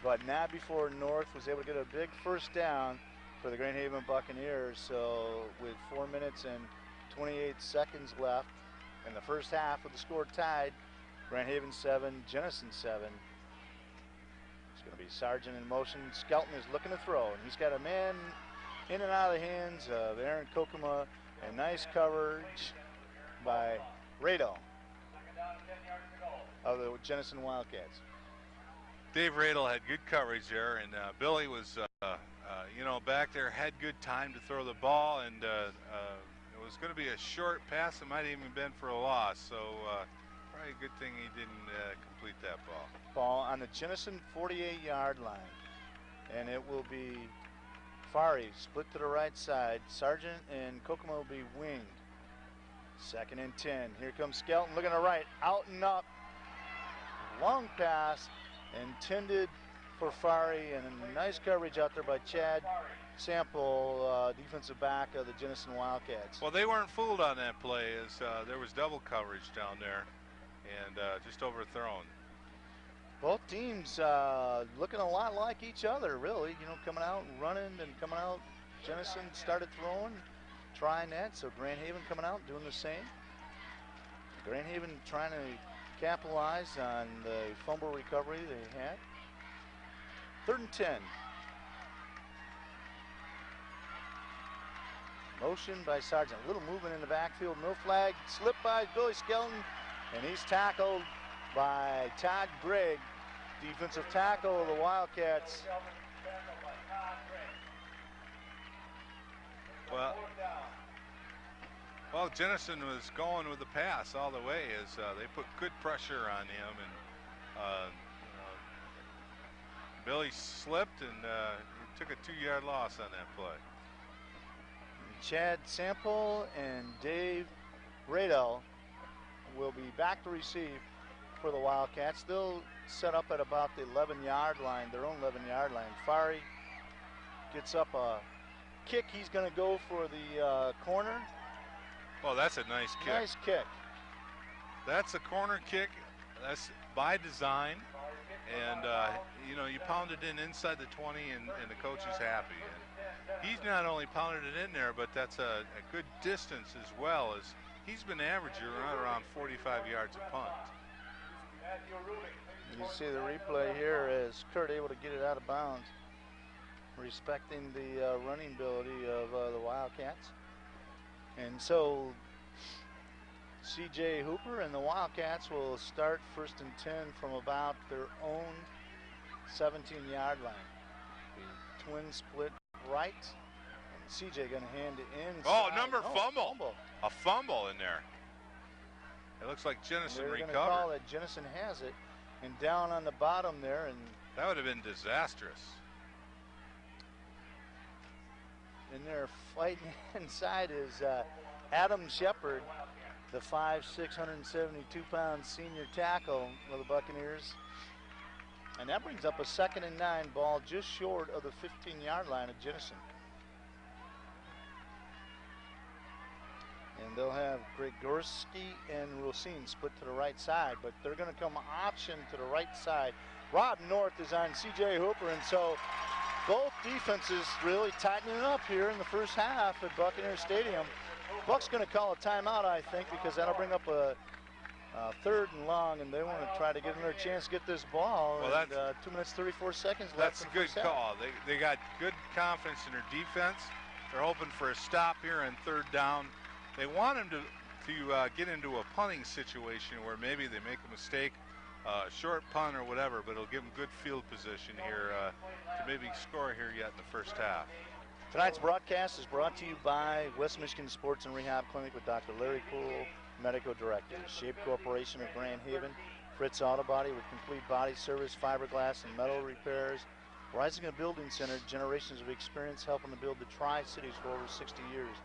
But not before North was able to get a big first down for the Grand Haven Buccaneers. So with 4 minutes and 28 seconds left in the first half with the score tied, Grand Haven 7, Jenison 7. It's going to be Sargent in motion. Skelton is looking to throw, and he's got a man in and out of the hands of Aaron Kokuma, and nice coverage by Radel of the Jenison Wildcats. Dave Radel had good coverage there, and Billy was, you know, back there, had good time to throw the ball, and it was going to be a short pass. It might have even been for a loss, so probably a good thing he didn't complete that ball. Ball on the Jenison 48-yard line, and it will be Fari split to the right side. Sargent and Kokomo will be winged. 2nd and 10. Here comes Skelton looking to right, out and up. Long pass intended for Fari, and a nice coverage out there by Chad Sample, defensive back of the Jenison Wildcats. Well, they weren't fooled on that play, as there was double coverage down there, and just overthrown. Both teams looking a lot like each other, really. You know, coming out and running and coming out. Jenison started throwing, trying that. So Grand Haven coming out doing the same. Grand Haven trying to capitalize on the fumble recovery they had. 3rd and 10. Motion by Sargent. A little movement in the backfield. No flag. Slipped by Billy Skelton. And he's tackled by Todd Gregg, defensive tackle of the Wildcats. Well, Jenison was going with the pass all the way as they put good pressure on him, and Billy slipped and he took a 2-yard loss on that play. Chad Sample and Dave Radel will be back to receive for the Wildcats. They'll set up at about the 11-yard line, their own 11-yard line. Fari gets up a kick. He's going to go for the corner. Oh, that's a nice kick. Nice kick. That's a corner kick. That's by design. And, you know, you pound it inside the 20 and the coach is happy. And he's not only pounded it in there, but that's a good distance as well, as he's been averaging around 45 yards a punt. You see the replay here as Kurt able to get it out of bounds, respecting the running ability of the Wildcats. And so C.J. Hooper and the Wildcats will start 1st and 10 from about their own 17-yard line. The twin split right. And C.J. going to hand it in. Oh, fumble. A fumble in there. It looks like Jenison recovered. They're going to call it. Jenison has it. And down on the bottom there. And that would have been disastrous. And they're fighting inside is Adam Shepard, the 5'6", 172-pound senior tackle of the Buccaneers. And that brings up a 2nd and 9 ball just short of the 15-yard line of Jenison. And they'll have Gregorski and Rosine split to the right side, but they're going to come option to the right side. Rob North is on C.J. Hooper, and so both defenses really tightening up here in the first half at Buccaneer Stadium. Buck's going to call a timeout, I think, because that'll bring up a 3rd and long, and they want to try to give them their chance to get this ball. Well, and, 2 minutes 34 seconds left. That's a good call. They got good confidence in their defense. They're hoping for a stop here on 3rd down. They want them to get into a punting situation where maybe they make a mistake, short punt or whatever, but it'll give them good field position here to maybe score here yet in the first half. Tonight's broadcast is brought to you by West Michigan Sports and Rehab Clinic with Dr. Larry Poole, Medical Director. Shape Corporation of Grand Haven, Fritz Auto Body with complete body service, fiberglass and metal repairs. Rising a Building Center, generations of experience helping to build the Tri-Cities for over 60 years.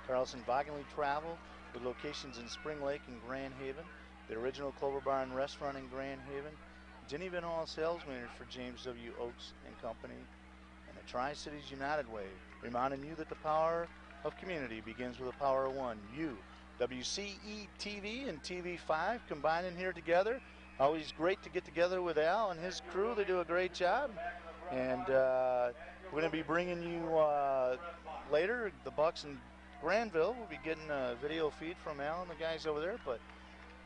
Carlson Vagonly Travel with locations in Spring Lake and Grand Haven. The original Clover Barn Restaurant in Grand Haven. Jenny Van Hall Sales Manager for James W. Oakes and Company. And the Tri-Cities United Way, reminding you that the power of community begins with the power of one. You, WCE TV and TV5 combining here together. Always great to get together with Al and his crew. They do a great job. And we're going to be bringing you later the Bucks and Granville. We'll be getting a video feed from Al and the guys over there. But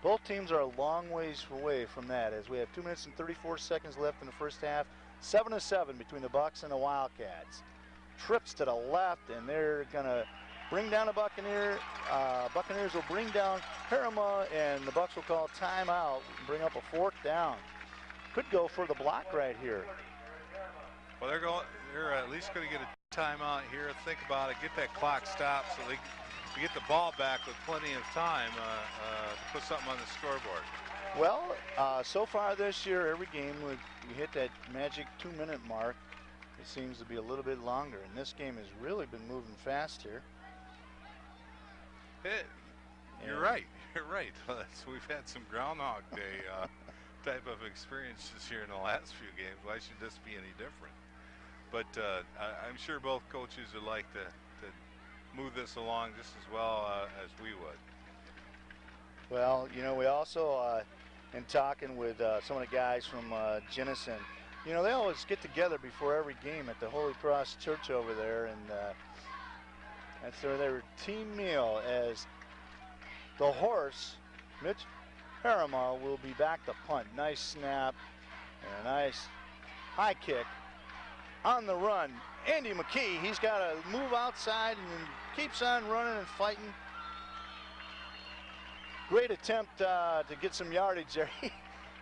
both teams are a long ways away from that, as we have 2 minutes and 34 seconds left in the first half. 7-7 between the Bucks and the Wildcats. Trips to the left, and they're going to bring down the Buccaneer. Buccaneers will bring down Harima, and the Bucks will call timeout and bring up a 4th down. Could go for the block right here. Well, they're at least going to get a timeout here. Think about it. Get that clock stopped so they can get the ball back with plenty of time to put something on the scoreboard. Well, so far this year, every game we hit that magic 2-minute mark. It seems to be a little bit longer, and this game has really been moving fast here. You're right. You're right. We've had some Groundhog Day type of experiences here in the last few games. Why should this be any different? But I'm sure both coaches would like to move this along just as well as we would. Well, you know, we also and talking with some of the guys from Jenison. You know, they always get together before every game at the Holy Cross Church over there, and that's their team meal as the horse, Mitch Harrimal, will be back to punt. Nice snap and a nice high kick on the run. Andy McKee, he's got to move outside and then keeps on running and fighting. Great attempt to get some yardage there.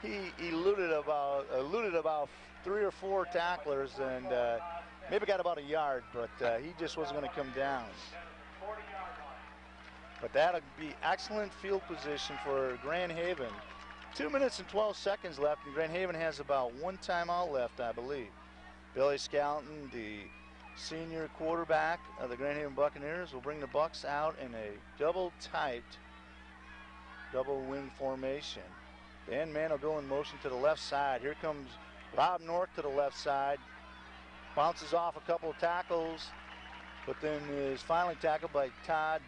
He eluded about 3 or 4 tacklers and maybe got about a yard, but he just wasn't going to come down. But that'll be excellent field position for Grand Haven. 2 minutes and 12 seconds left, and Grand Haven has about 1 timeout left, I believe. Billy Skelton, the senior quarterback of the Grand Haven Buccaneers, will bring the Bucks out in a double-typed, double-wing formation. Dan Mann will go in motion to the left side. Here comes Rob North to the left side. Bounces off a couple of tackles, but then is finally tackled by Todd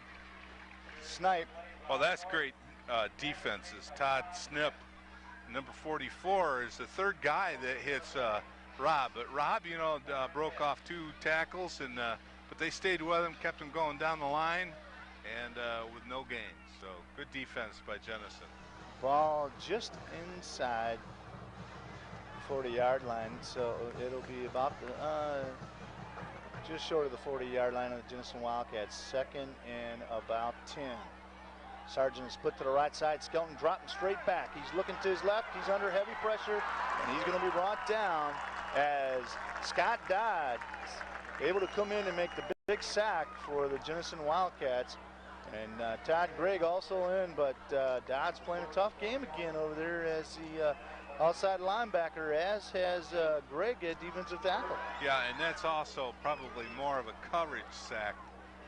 Snipe. Well, that's great defenses. Todd Snip, number 44, is the 3rd guy that hits Rob. But Rob, you know, broke off 2 tackles, and but they stayed with him, kept him going down the line, and with no gains. So good defense by Jenison. Ball just inside the 40-yard line, so it'll be about the just short of the 40-yard line of the Jenison Wildcats. 2nd and about 10. Sargent is split to the right side. Skelton dropping straight back. He's looking to his left. He's under heavy pressure, and he's going to be brought down as Scott Dodd able to come in and make the big sack for the Jenison Wildcats. And Todd Gregg also in, but Dodd's playing a tough game again over there as the outside linebacker, as has Gregg at defensive tackle. Yeah, and that's also probably more of a coverage sack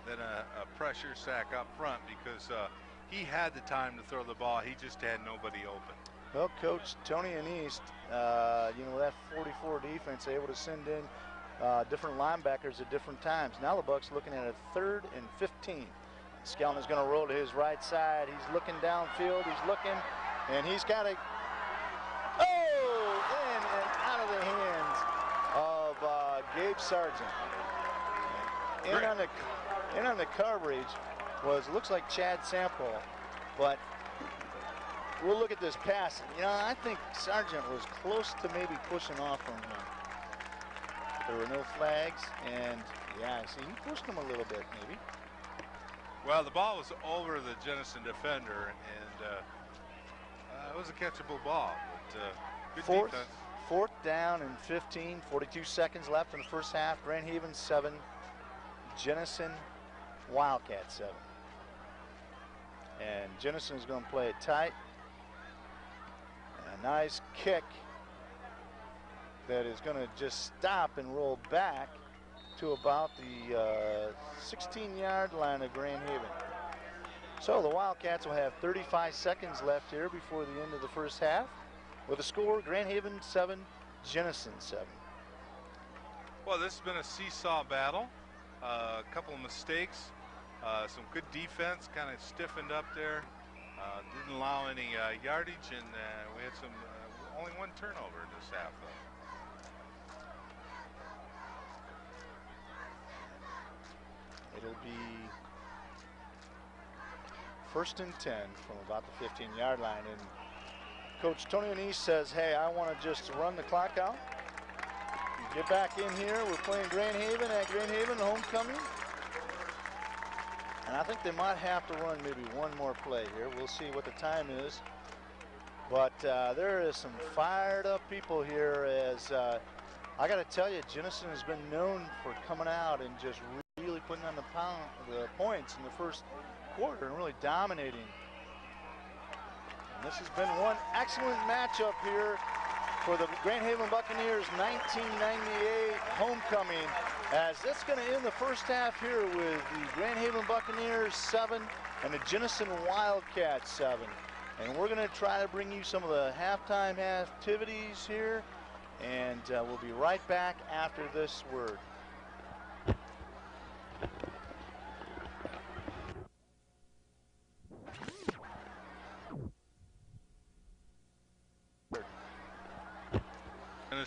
than a pressure sack up front, because he had the time to throw the ball. He just had nobody open. Well, Coach Tony and East, you know, that 44 defense, able to send in different linebackers at different times. Now the Bucks looking at a 3rd and 15. Skelton is going to roll to his right side. He's looking downfield. He's looking, and he's got a in and out of the hands of Gabe Sargent. In on the coverage looks like Chad Sample, but we'll look at this pass. You know, I think Sargent was close to maybe pushing off from him. There were no flags, and yeah, see, he pushed him a little bit maybe. Well, the ball was over the Jenison defender, and it was a catchable ball, but good defense. 4th down and 15, 42 seconds left in the first half. Grand Haven 7, Jenison Wildcats 7. And Jenison is going to play it tight. And a nice kick that is going to just stop and roll back to about the 16-yard line of Grand Haven. So the Wildcats will have 35 seconds left here before the end of the first half. With a score, Grand Haven 7, Jenison 7. Well, this has been a seesaw battle. A couple of mistakes, some good defense, kind of stiffened up there. Didn't allow any yardage, and we had some only 1 turnover in this half, though. It'll be 1st and 10 from about the 15-yard line, and Coach Tony Anise says, hey, I want to just run the clock out. Get back in here. We're playing Grand Haven at Grand Haven homecoming. And I think they might have to run maybe 1 more play here. We'll see what the time is. But there is some fired up people here as I got to tell you, Jenison has been known for coming out and just really putting on the points in the first quarter and really dominating. And this has been one excellent matchup here for the Grand Haven Buccaneers 1998 homecoming, as it's going to end the first half here with the Grand Haven Buccaneers 7 and the Jenison Wildcats 7. And we're going to try to bring you some of the halftime activities here, and we'll be right back after this word.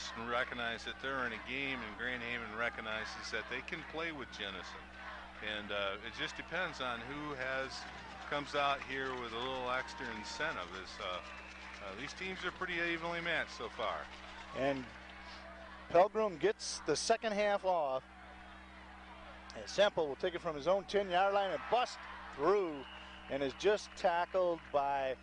Jenison recognize that they're in a game, and Grand Haven recognizes that they can play with Jenison. And it just depends on who comes out here with a little extra incentive. These teams are pretty evenly matched so far. And Pelgrim gets the second half off. And Semple will take it from his own 10-yard line and bust through, and is just tackled by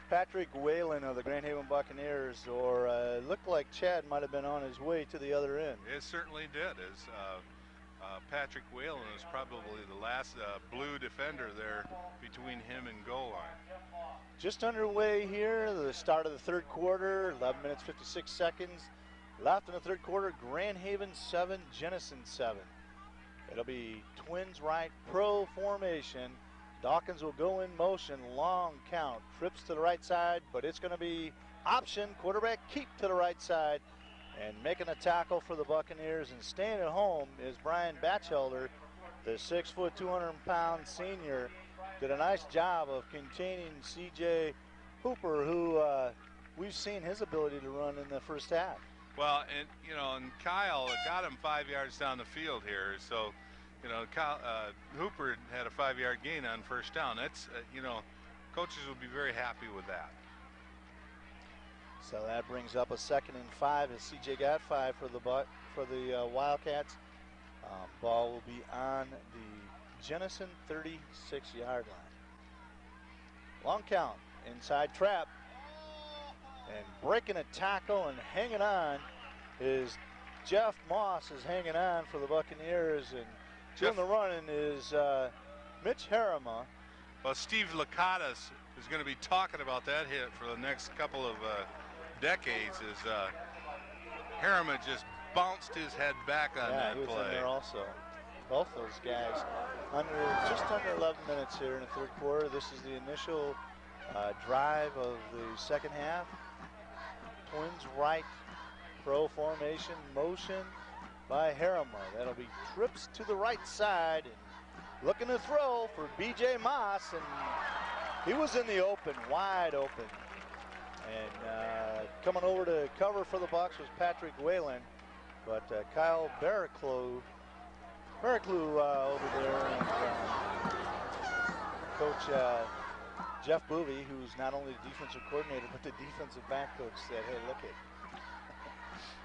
Patrick Whalen of the Grand Haven Buccaneers, or looked like Chad might have been on his way to the other end. It certainly did. As Patrick Whalen is probably the last blue defender there between him and goal line. Just underway here, the start of the third quarter, 11 minutes, 56 seconds left in the third quarter. Grand Haven 7, Jenison 7. It'll be twins right pro formation. Dawkins will go in motion, long count, trips to the right side, but it's going to be option, quarterback keep to the right side, and making a tackle for the Buccaneers and staying at home is Brian Batchelder, the 6', 200-pound senior. Did a nice job of containing C.J. Hooper, who we've seen his ability to run in the first half. Well, and Kyle got him 5 yards down the field here, so Hooper had a 5-yard gain on first down. That's coaches will be very happy with that. So that brings up a 2nd and 5 as C.J. got 5 for the Wildcats. Ball will be on the Jenison 36-yard line. Long count, inside trap, and breaking a tackle and hanging on is Jeff Moss is hanging on for the Buccaneers, and doing the running is Mitch Harima. Well, Steve Lakatos is going to be talking about that hit for the next couple of decades. As Harima just bounced his head back on that he was play. In there also. Both those guys just under 11 minutes here in the third quarter. This is the initial drive of the second half. Twins right pro formation, motion by Harima. That'll be trips to the right side and looking to throw for B.J. Moss, and he was in the open, wide open. And coming over to cover for the Bucs was Patrick Whalen, but Kyle Barraclough over there, and Coach Jeff Boovey, who's not only the defensive coordinator but the defensive back coach, said, "Hey, look it,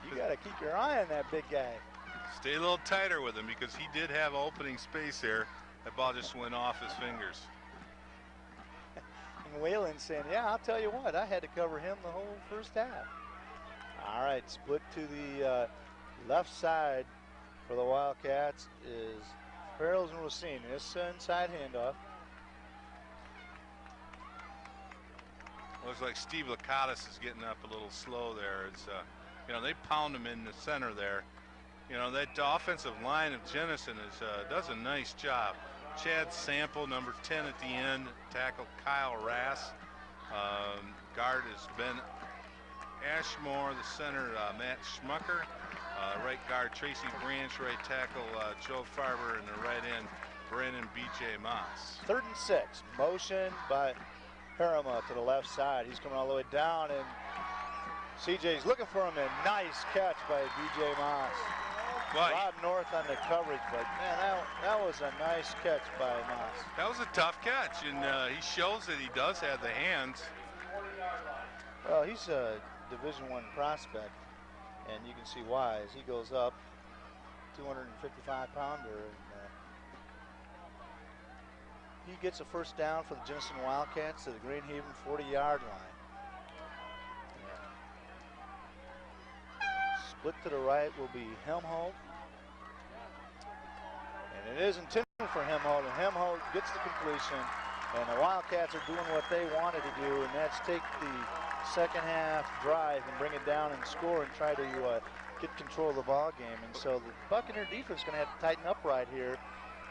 you got to keep your eye on that big guy. Stay a little tighter with him, because he did have opening space here. That ball just went off his fingers." And Whalen saying, "Yeah, I'll tell you what, I had to cover him the whole first half." All right, split to the left side for the Wildcats is Farrells and Racine. This inside handoff. Looks like Steve Lakatos is getting up a little slow there. It's they pound him in the center there. That offensive line of Jenison does a nice job. Chad Sample, number 10 at the end, tackled Kyle Rass. Guard is Ben Ashmore, the center Matt Schmucker. Right guard Tracy Branch, right tackle Joe Farber, and the right end Brennan B.J. Moss. 3rd and 6, motion by Harima to the left side. He's coming all the way down, and CJ's looking for him, and nice catch by B.J. Moss. Well, Rob North on the coverage, but man, that was a nice catch by Moss. That was a tough catch, and he shows that he does have the hands. Well, he's a Division I prospect, and you can see why as he goes up, 255-pounder. He gets a first down for the Jenison Wildcats to the Grand Haven 40-yard line. Split to the right will be Helmholtz. And it is intended for Helmholtz, and Helmholtz gets the completion. And the Wildcats are doing what they wanted to do, and that's take the second half drive and bring it down and score and try to get control of the ball game. And so the Buccaneer defense is going to have to tighten up right here,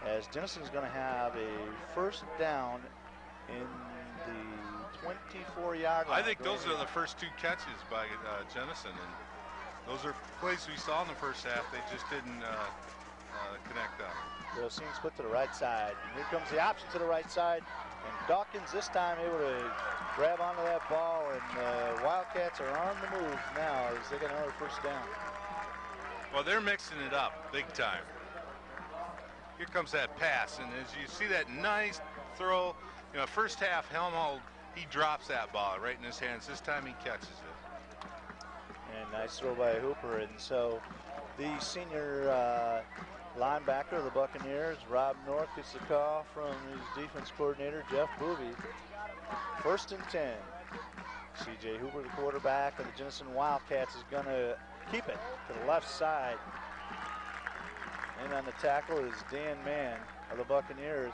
as Jenison is going to have a first down in the 24-yard line. I think those are the first 2 catches by Jenison, and those are plays we saw in the first half. They just didn't connect on. Racine split to the right side. And here comes the option to the right side, and Dawkins this time able to grab onto that ball, and Wildcats are on the move now as they get another first down. Well, they're mixing it up big time. Here comes that pass, and as you see that nice throw, you know, first half, Helmholtz, he drops that ball right in his hands. This time he catches it. And nice throw by Hooper. And so the senior linebacker of the Buccaneers, Rob North, gets the call from his defense coordinator, Jeff Booby. 1st and 10. C.J. Hooper, the quarterback of the Jenison Wildcats, is going to keep it to the left side. And on the tackle is Dan Mann of the Buccaneers.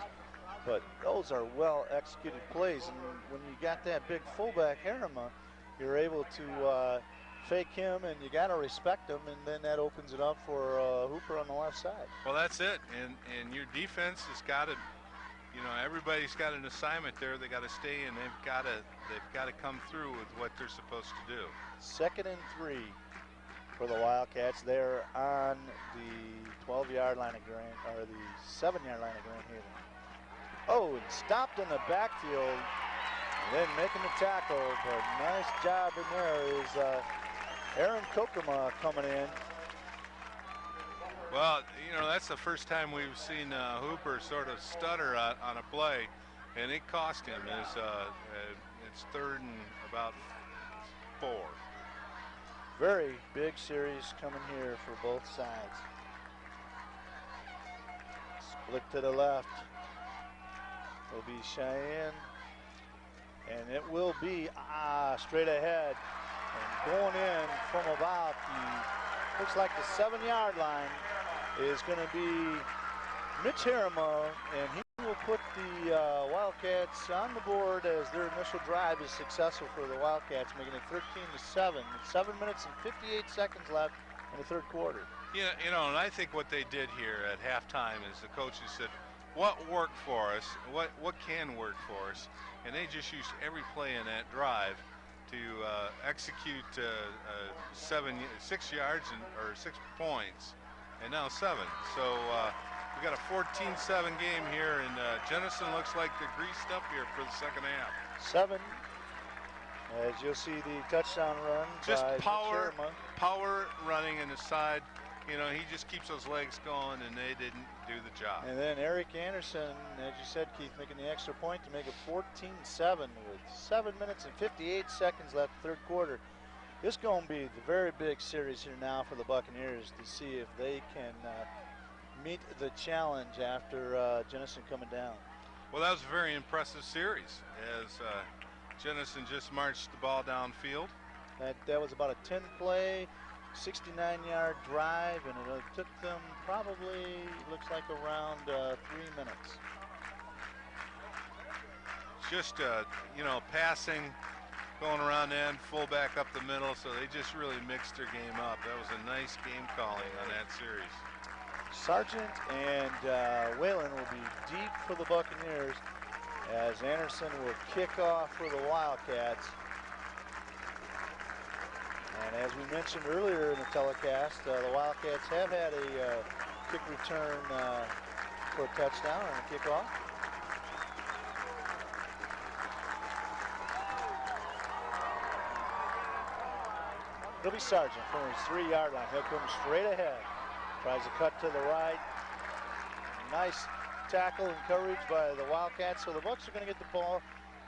But those are well executed plays. And when you got that big fullback, Harriman, you're able to fake him, and you got to respect him, and then that opens it up for Hooper on the left side. Well, that's it. And your defense has got to, you know, everybody's got an assignment there. They got to stay, and they've got to come through with what they're supposed to do. 2nd and 3 for the Wildcats. They're on the 12-yard line of the 7-yard line of Grand Haven. Oh, and stopped in the backfield, and then making the tackle. But nice job in there is Aaron Kokuma coming in. Well, you know, that's the first time we've seen Hooper sort of stutter on a play, and it cost him. It's 3rd and about 4. Very big series coming here for both sides. Split to the left. Will be Cheyenne, and it will be straight ahead. And going in from about looks like the 7-yard line is going to be Mitch Harriman, and he will put the Wildcats on the board as their initial drive is successful for the Wildcats, making it 13-7. 7 minutes and 58 seconds left in the 3rd quarter. Yeah, you know, and I think what they did here at halftime is the coaches said, what worked for us, what can work for us, and they just used every play in that drive to execute 6 yards or 6 points, and now 7. So we got a 14-7 game here, and Jenison looks like they're greased up here for the 2nd half. 7, as you'll see the touchdown run. Just by power running in the side. You know, he just keeps those legs going, and they didn't do the job. And then Eric Anderson, as you said, Keith, making the extra point to make it 14-7 with 7 minutes and 58 seconds left, 3rd quarter. This is going to be the very big series here now for the Buccaneers to see if they can meet the challenge after Jenison coming down. Well, that was a very impressive series as Jenison just marched the ball downfield. That was about a 10-play, 69-yard drive, and it took them probably, looks like, around 3 minutes. Just, you know, passing, going around the end, fullback up the middle, so they just really mixed their game up. That was a nice game calling on that series. Sargent and Whalen will be deep for the Buccaneers as Anderson will kick off for the Wildcats. And as we mentioned earlier in the telecast, the Wildcats have had a kick return for a touchdown and a kickoff. It'll be Sargent from his 3-yard line. He'll come straight ahead. Tries to cut to the right. Nice tackle and coverage by the Wildcats. So the Bucs are going to get the ball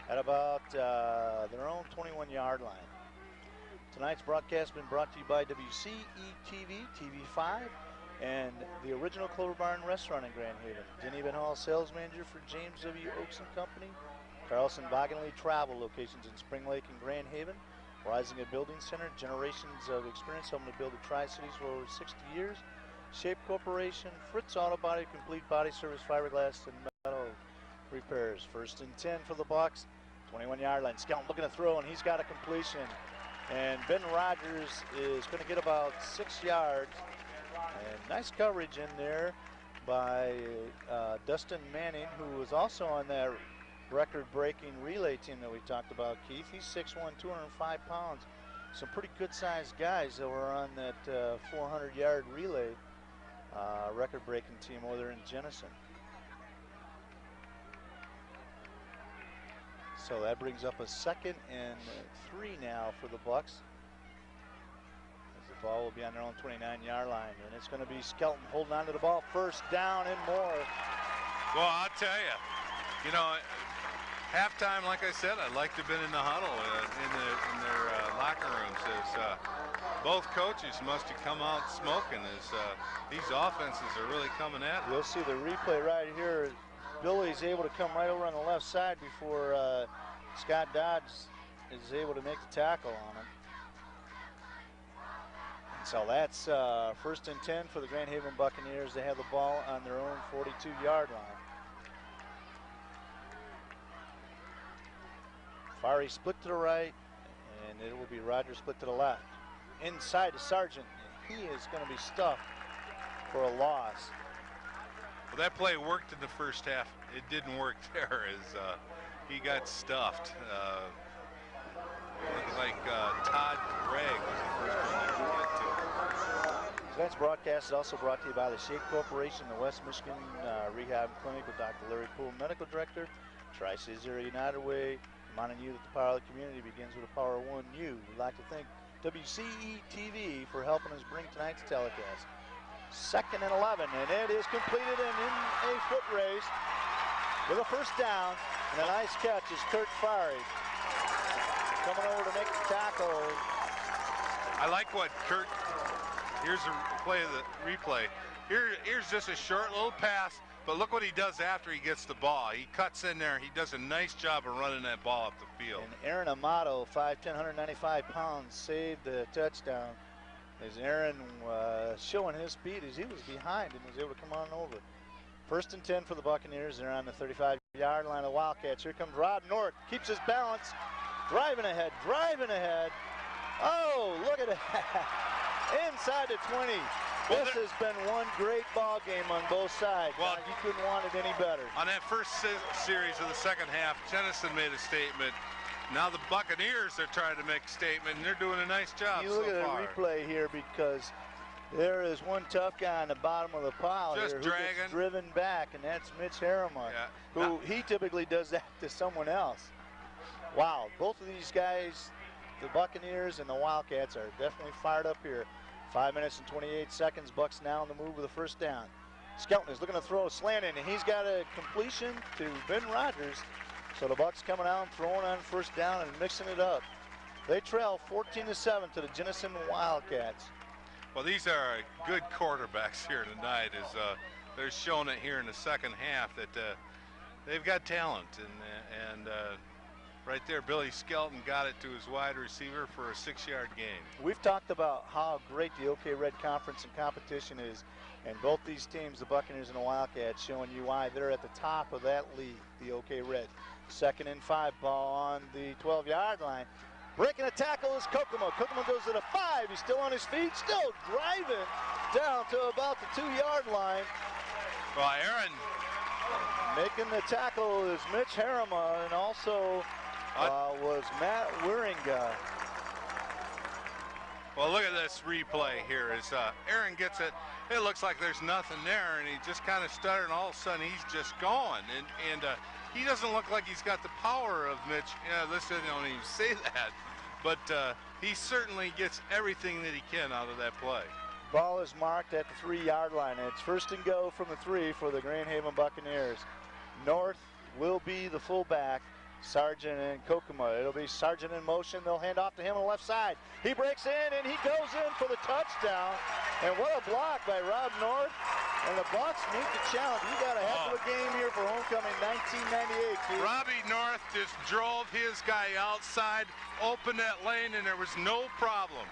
at about their own 21-yard line. Tonight's broadcast has been brought to you by WCE-TV, TV5, and the original Clover Barn Restaurant in Grand Haven. Denny Van Hall, sales manager for James W. Oaks & Company. Carlson Vagonley Travel, locations in Spring Lake and Grand Haven. Rising a Building Center, generations of experience helping to build the Tri-Cities for over 60 years. Shape Corporation, Fritz Auto Body, complete body service, fiberglass, and metal repairs. 1st and 10 for the Bucs. 21-yard line. Skelton looking to throw, and he's got a completion. And Ben Rogers is going to get about 6 yards. And nice coverage in there by Dustin Manning, who was also on that record-breaking relay team that we talked about, Keith. He's 6'1", 205 pounds. Some pretty good-sized guys that were on that 400-yard relay record-breaking team over there in Jenison. So that brings up a 2nd and 3 now for the Bucks. As the ball will be on their own 29-yard line, and it's going to be Skelton holding on to the ball. First down and more. Well, I'll tell you, you know, halftime, like I said, I'd like to have been in the huddle in their locker rooms. As both coaches must have come out smoking as these offenses are really coming at it. You'll see the replay right here. Billy's able to come right over on the left side before Scott Dodds is able to make the tackle on him. And so that's 1st and 10 for the Grand Haven Buccaneers. They have the ball on their own 42-yard line. Fari split to the right, and it will be Rogers split to the left. Inside to Sargent. He is going to be stuffed for a loss. Well, that play worked in the first half. It didn't work there as he got stuffed. Looked like Todd Gregg was the first one they could get to. Tonight's broadcast is also brought to you by the Shake Corporation, the West Michigan Rehab Clinic with Dr. Larry Poole, Medical Director. Tri-Cities Area United Way, reminding you that the power of the community begins with the power of one you. We'd like to thank WCE-TV for helping us bring tonight's telecast. 2nd and 11, and it is completed and in a foot race with a first down, and a nice catch is Kurt Fari coming over to make the tackle. I like what Kurt, here's a play of the replay. Here's just a short little pass, but look what he does after he gets the ball. He cuts in there. He does a nice job of running that ball up the field. And Aaron Amato, 5'10", 195 pounds, saved the touchdown. As Aaron showing his speed as he was behind and was able to come on over. 1st and 10 for the Buccaneers. They're on the 35-yard line of the Wildcats. Here comes Rob North. Keeps his balance. Driving ahead. Driving ahead. Oh, look at that. Inside the 20. This has been one great ball game on both sides. Well, you couldn't want it any better. On that first series of the second half, Jenison made a statement. Now the Buccaneers are trying to make a statement, and they're doing a nice job so far. You look at the replay here because there is one tough guy on the bottom of the pile Just here who dragging. gets driven back, and that's Mitch Harriman, who he typically does that to someone else. Wow, both of these guys, the Buccaneers and the Wildcats, are definitely fired up here. 5 minutes and 28 seconds. Bucks now on the move with a first down. Skelton is looking to throw a slant in, and he's got a completion to Ben Rogers. So the Bucks coming out and throwing on first down and mixing it up. They trail 14-7 to the Jenison Wildcats. Well, these are good quarterbacks here tonight. As they're showing it here in the second half that they've got talent, and right there, Billy Skelton got it to his wide receiver for a 6-yard gain. We've talked about how great the OK Red Conference and competition is, and both these teams, the Buccaneers and the Wildcats, showing you why they're at the top of that league, the OK Red. 2nd and 5, ball on the 12-yard line. Breaking a tackle is Kokomo. Kokomo goes to the 5. He's still on his feet, still driving down to about the 2-yard line. Well, Aaron making the tackle is Mitch Harriman, and also was Matt Wieringa. Well, look at this replay here. As Aaron gets it, it looks like there's nothing there, and he just kind of stuttered, and all of a sudden he's just gone. And he doesn't look like he's got the power of Mitch. Listen, I don't even say that, but he certainly gets everything that he can out of that play. Ball is marked at the 3-yard line. It's 1st and go from the 3 for the Grand Haven Buccaneers. North will be the fullback. Sargent and Kokomo. It'll be Sargent in motion. They'll hand off to him on the left side. He breaks in and he goes in for the touchdown. And what a block by Rob North. And the Bucks meet the challenge. You got a heck of a game here for homecoming 1998, Keith. Robbie North just drove his guy outside, opened that lane, and there was no problem.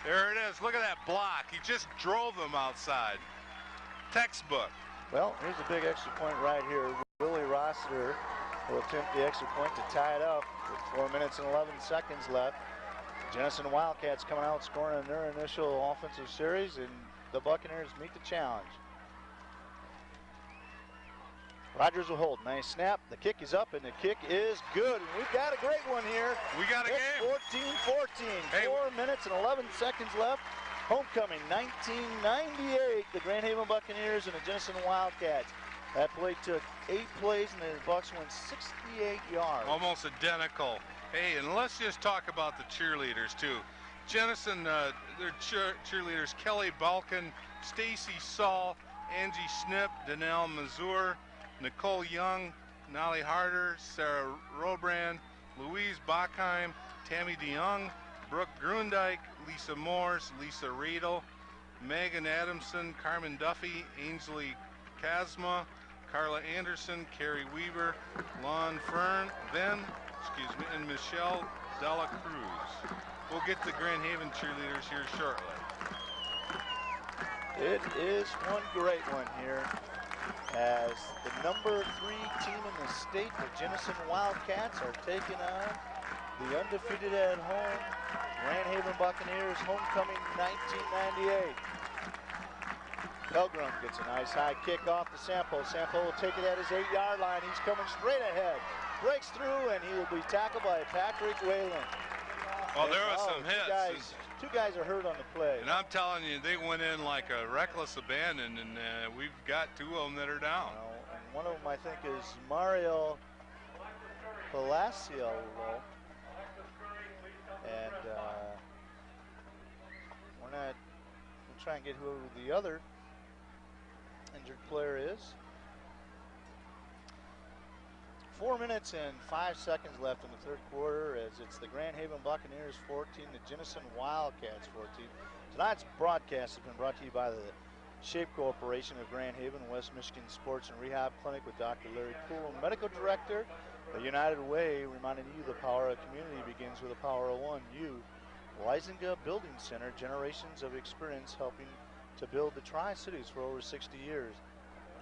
There it is. Look at that block. He just drove him outside. Textbook. Well, here's a big extra point right here. Willie Rossiter will attempt the extra point to tie it up with 4 minutes and 11 seconds left. Jenison Wildcats coming out scoring in their initial offensive series, and the Buccaneers meet the challenge. Rogers will hold. Nice snap. The kick is up, and the kick is good. And we've got a great one here. We got a game. 14-14. Hey. 4 minutes and 11 seconds left. Homecoming 1998. The Grand Haven Buccaneers and the Jenison Wildcats. That play took 8 plays, and the Bucks went 68 yards. Almost identical. Hey, and let's just talk about the cheerleaders, too. Jenison, their cheerleaders, Kelly Balkin, Stacy Saul, Angie Schnipp, Danelle Mazur, Nicole Young, Nolly Harder, Sarah Robrand, Louise Bachheim, Tammy DeYoung, Brooke Grundyke, Lisa Morse, Lisa Riedel, Megan Adamson, Carmen Duffy, Ainsley Kazma, Carla Anderson, Carrie Weaver, Lon Fern, and Michelle Dela Cruz. We'll get to Grand Haven cheerleaders here shortly. It is one great one here as the number 3 team in the state, the Jenison Wildcats, are taking on the undefeated at home Grand Haven Buccaneers, homecoming 1998. Pelgrim gets a nice high kick off to Sampo. Sampo will take it at his 8-yard line. He's coming straight ahead. Breaks through, and he will be tackled by Patrick Whalen. Well, there was some hits. Two guys are hurt on the play. And I'm telling you, they went in like a reckless abandon, and we've got 2 of them that are down. And one of them, I think, is Mario Palacio. And we'll try and get who the other injured player is. 4 minutes and 5 seconds left in the third quarter as it's the Grand Haven Buccaneers 14, the Jenison Wildcats 14. Tonight's broadcast has been brought to you by the Shape Corporation of Grand Haven, West Michigan Sports and Rehab Clinic with Dr. Larry Poole, Medical Director. The United Way, reminding you the power of community begins with the power of one. You, Lysinga Building Center, generations of experience helping to build the Tri-Cities for over 60 years.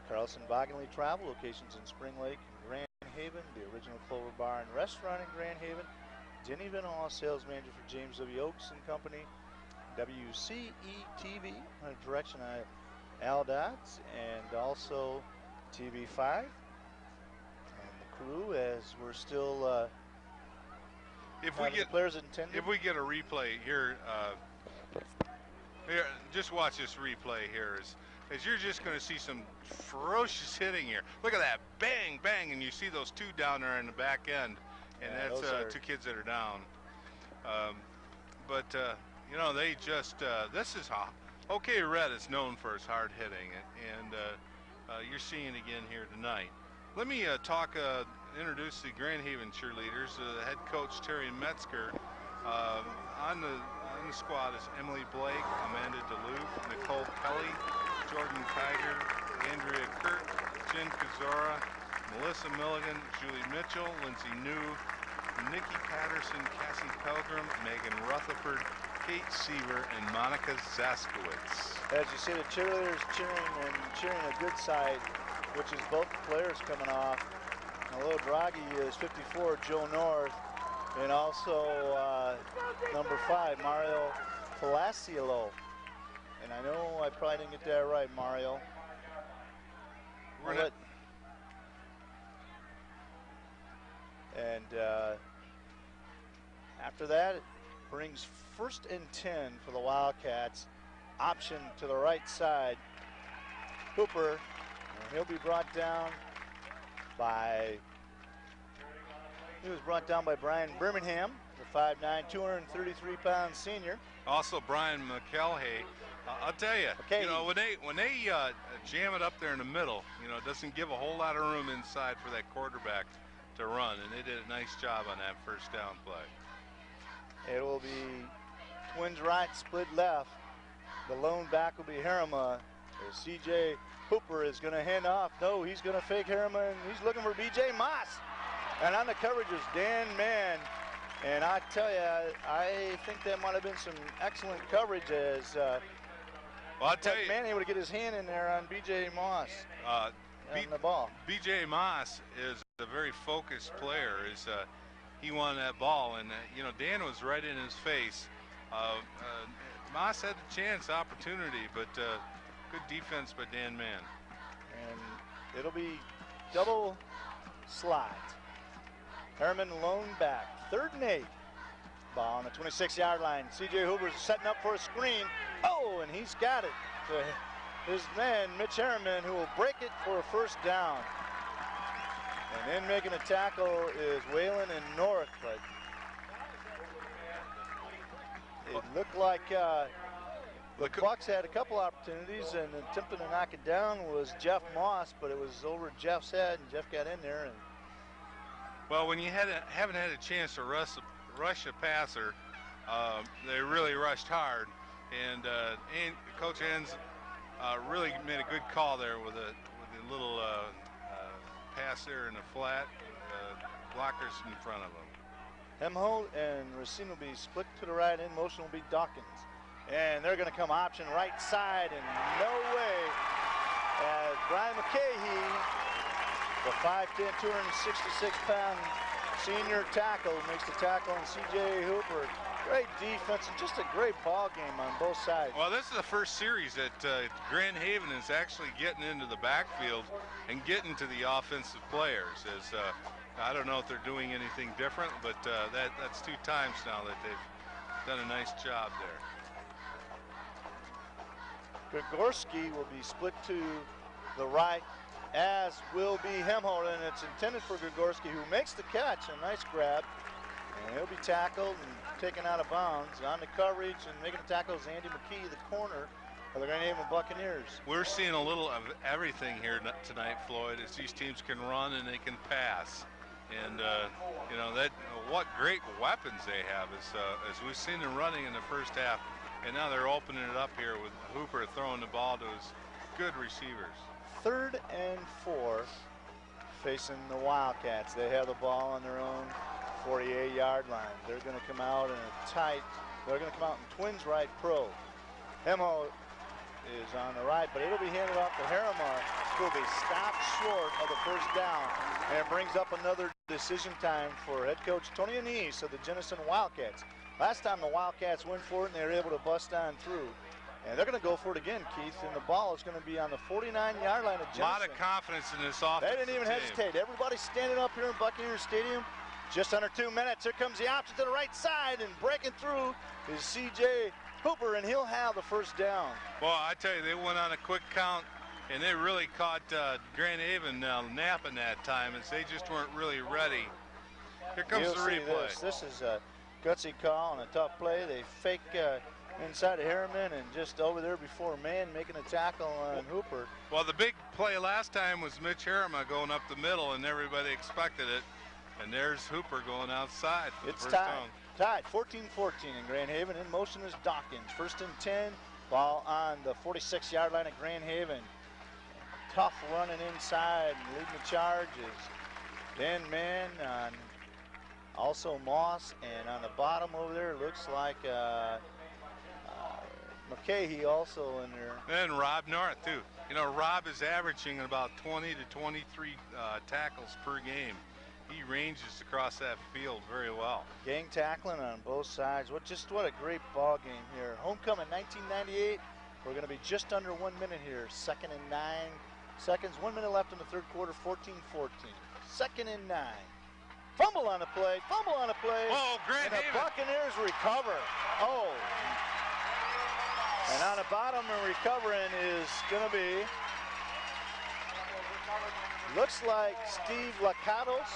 Carlson Bogganley Travel, locations in Spring Lake and Grand Haven, the original Clover Bar and Restaurant in Grand Haven. Denny Vinola, sales manager for James W. Oaks and Company. WCE-TV, under direction of Al Dodds, and also TV5. And the crew, as we're still if we get players intended. If we get a replay here, here, just watch this replay here. As you're just going to see some ferocious hitting here. Look at that, bang, bang, and you see those 2 down there in the back end, and that's 2 kids that are down. You know, they just, this is how, OK Red is known for its hard hitting, and you're seeing it again here tonight. Let me introduce the Grand Haven cheerleaders. Head coach Terry Metzger. On the squad is Emily Blake, Amanda DeLuke, Nicole Kelly, Jordan Tiger, Andrea Kurt, Jen Kazora, Melissa Milligan, Julie Mitchell, Lindsay New, Nikki Patterson, Cassie Pelgrim, Megan Rutherford, Kate Seaver, and Monica Zaskowitz. As you see the cheerleaders cheering a good side, which is both players coming off. A little draggy is 54, Joe North, and also number 5, Mario Palaciolo. And I know I probably didn't get that right, Mario. And after that, it brings 1st and 10 for the Wildcats. Option to the right side. Hooper, and he'll be brought down by, Brian Birmingham, the 5'9", 233-pound senior. Also Brian McElhay. I'll tell you, you know, when they jam it up there in the middle, you know, it doesn't give a whole lot of room inside for that quarterback to run, and they did a nice job on that first down play. It will be twins right, split left. The lone back will be Harriman. C.J. Hooper is going to hand off. No, he's going to fake Harriman. He's looking for B.J. Moss. And on the coverage is Dan Mann. And I tell you, I think that might have been some excellent coverage as well, I'll tell you, Mann able to get his hand in there on B.J. Moss on the ball. B.J. Moss is a very focused player. He won that ball, and you know, Dan was right in his face. Moss had the chance, opportunity, but good defense by Dan Mann. And it'll be double slot. Harriman lone back, 3rd and 8. Ball on the 26-yard line. C.J. Hooper's setting up for a screen. Oh, and he's got it. his man, Mitch Harriman, who will break it for a first down. And then making a tackle is Whalen and North, but it looked like the Bucks had a couple opportunities, and attempting to knock it down was Jeff Moss, but it was over Jeff's head, and Jeff got in there. And well, when you haven't had a chance to rush a passer, they really rushed hard, and Coach Enns really made a good call there with a little pass there in the flat, blockers in front of him. Hemholt and Racine will be split to the right. In motion will be Dawkins. And they're going to come option right side, and no way as Brian McCahey, the 5'10", 266-pound senior tackle, makes the tackle on C.J. Hooper. Great defense and just a great ball game on both sides. Well, this is the first series that Grand Haven is actually getting into the backfield and getting to the offensive players. As I don't know if they're doing anything different, but that's 2 times now that they've done a nice job there. Grigorski will be split to the right, as will be Hemholt, and it's intended for Grigorski, who makes the catch. A nice grab, and he'll be tackled and taken out of bounds. On the coverage and making the tackle is Andy McKee, the corner of the Grand Haven Buccaneers. We're seeing a little of everything here tonight, Floyd, as these teams can run and they can pass. And you know, what great weapons they have, as we've seen them running in the first half. And now they're opening it up here with Hooper throwing the ball to his good receivers. 3rd and 4 facing the Wildcats. They have the ball on their own 48-yard line. They're going to come out in a tight, they're going to come out in twins right pro. Hemholt is on the right, but it'll be handed off to Harriman. Will be stopped short of the first down, and it brings up another decision time for head coach Tony Anise of the Jenison Wildcats. Last time the Wildcats went for it, and they were able to bust on through. And they're going to go for it again, Keith, and the ball is going to be on the 49-yard line of Jenison. A lot of confidence in this offense. They didn't even hesitate. Everybody's standing up here in Buccaneers Stadium. Just under 2 minutes. Here comes the option to the right side, and breaking through is C.J. Hooper, and he'll have the first down. Well, I tell you, they went on a quick count, and they really caught Grand Haven napping that time, as they just weren't really ready. Here comes the replay. This is a gutsy call and a tough play. They fake inside of Harriman, and just over there before man making a tackle on Hooper. Well, the big play last time was Mitch Harriman going up the middle, and everybody expected it. And there's Hooper going outside for the first down. Tied 14-14 in Grand Haven. In motion is Dawkins. 1st and 10. Ball on the 46-yard line at Grand Haven. Tough running inside and leading the charge is Dan Mann on also Moss, and on the bottom over there it looks like McCahey also in there. And Rob North too. You know, Rob is averaging about 20 to 23 tackles per game. He ranges across that field very well. Gang tackling on both sides. What a great ball game here. Homecoming 1998. We're going to be just under 1 minute here. 2nd and 9 seconds. 1 minute left in the third quarter. 14-14. 2nd and 9. Fumble on the play. Fumble on the play. Oh, Grand Haven. And the Buccaneers recover. Oh. And on the bottom and recovering is going to be, looks like Steve Lacados.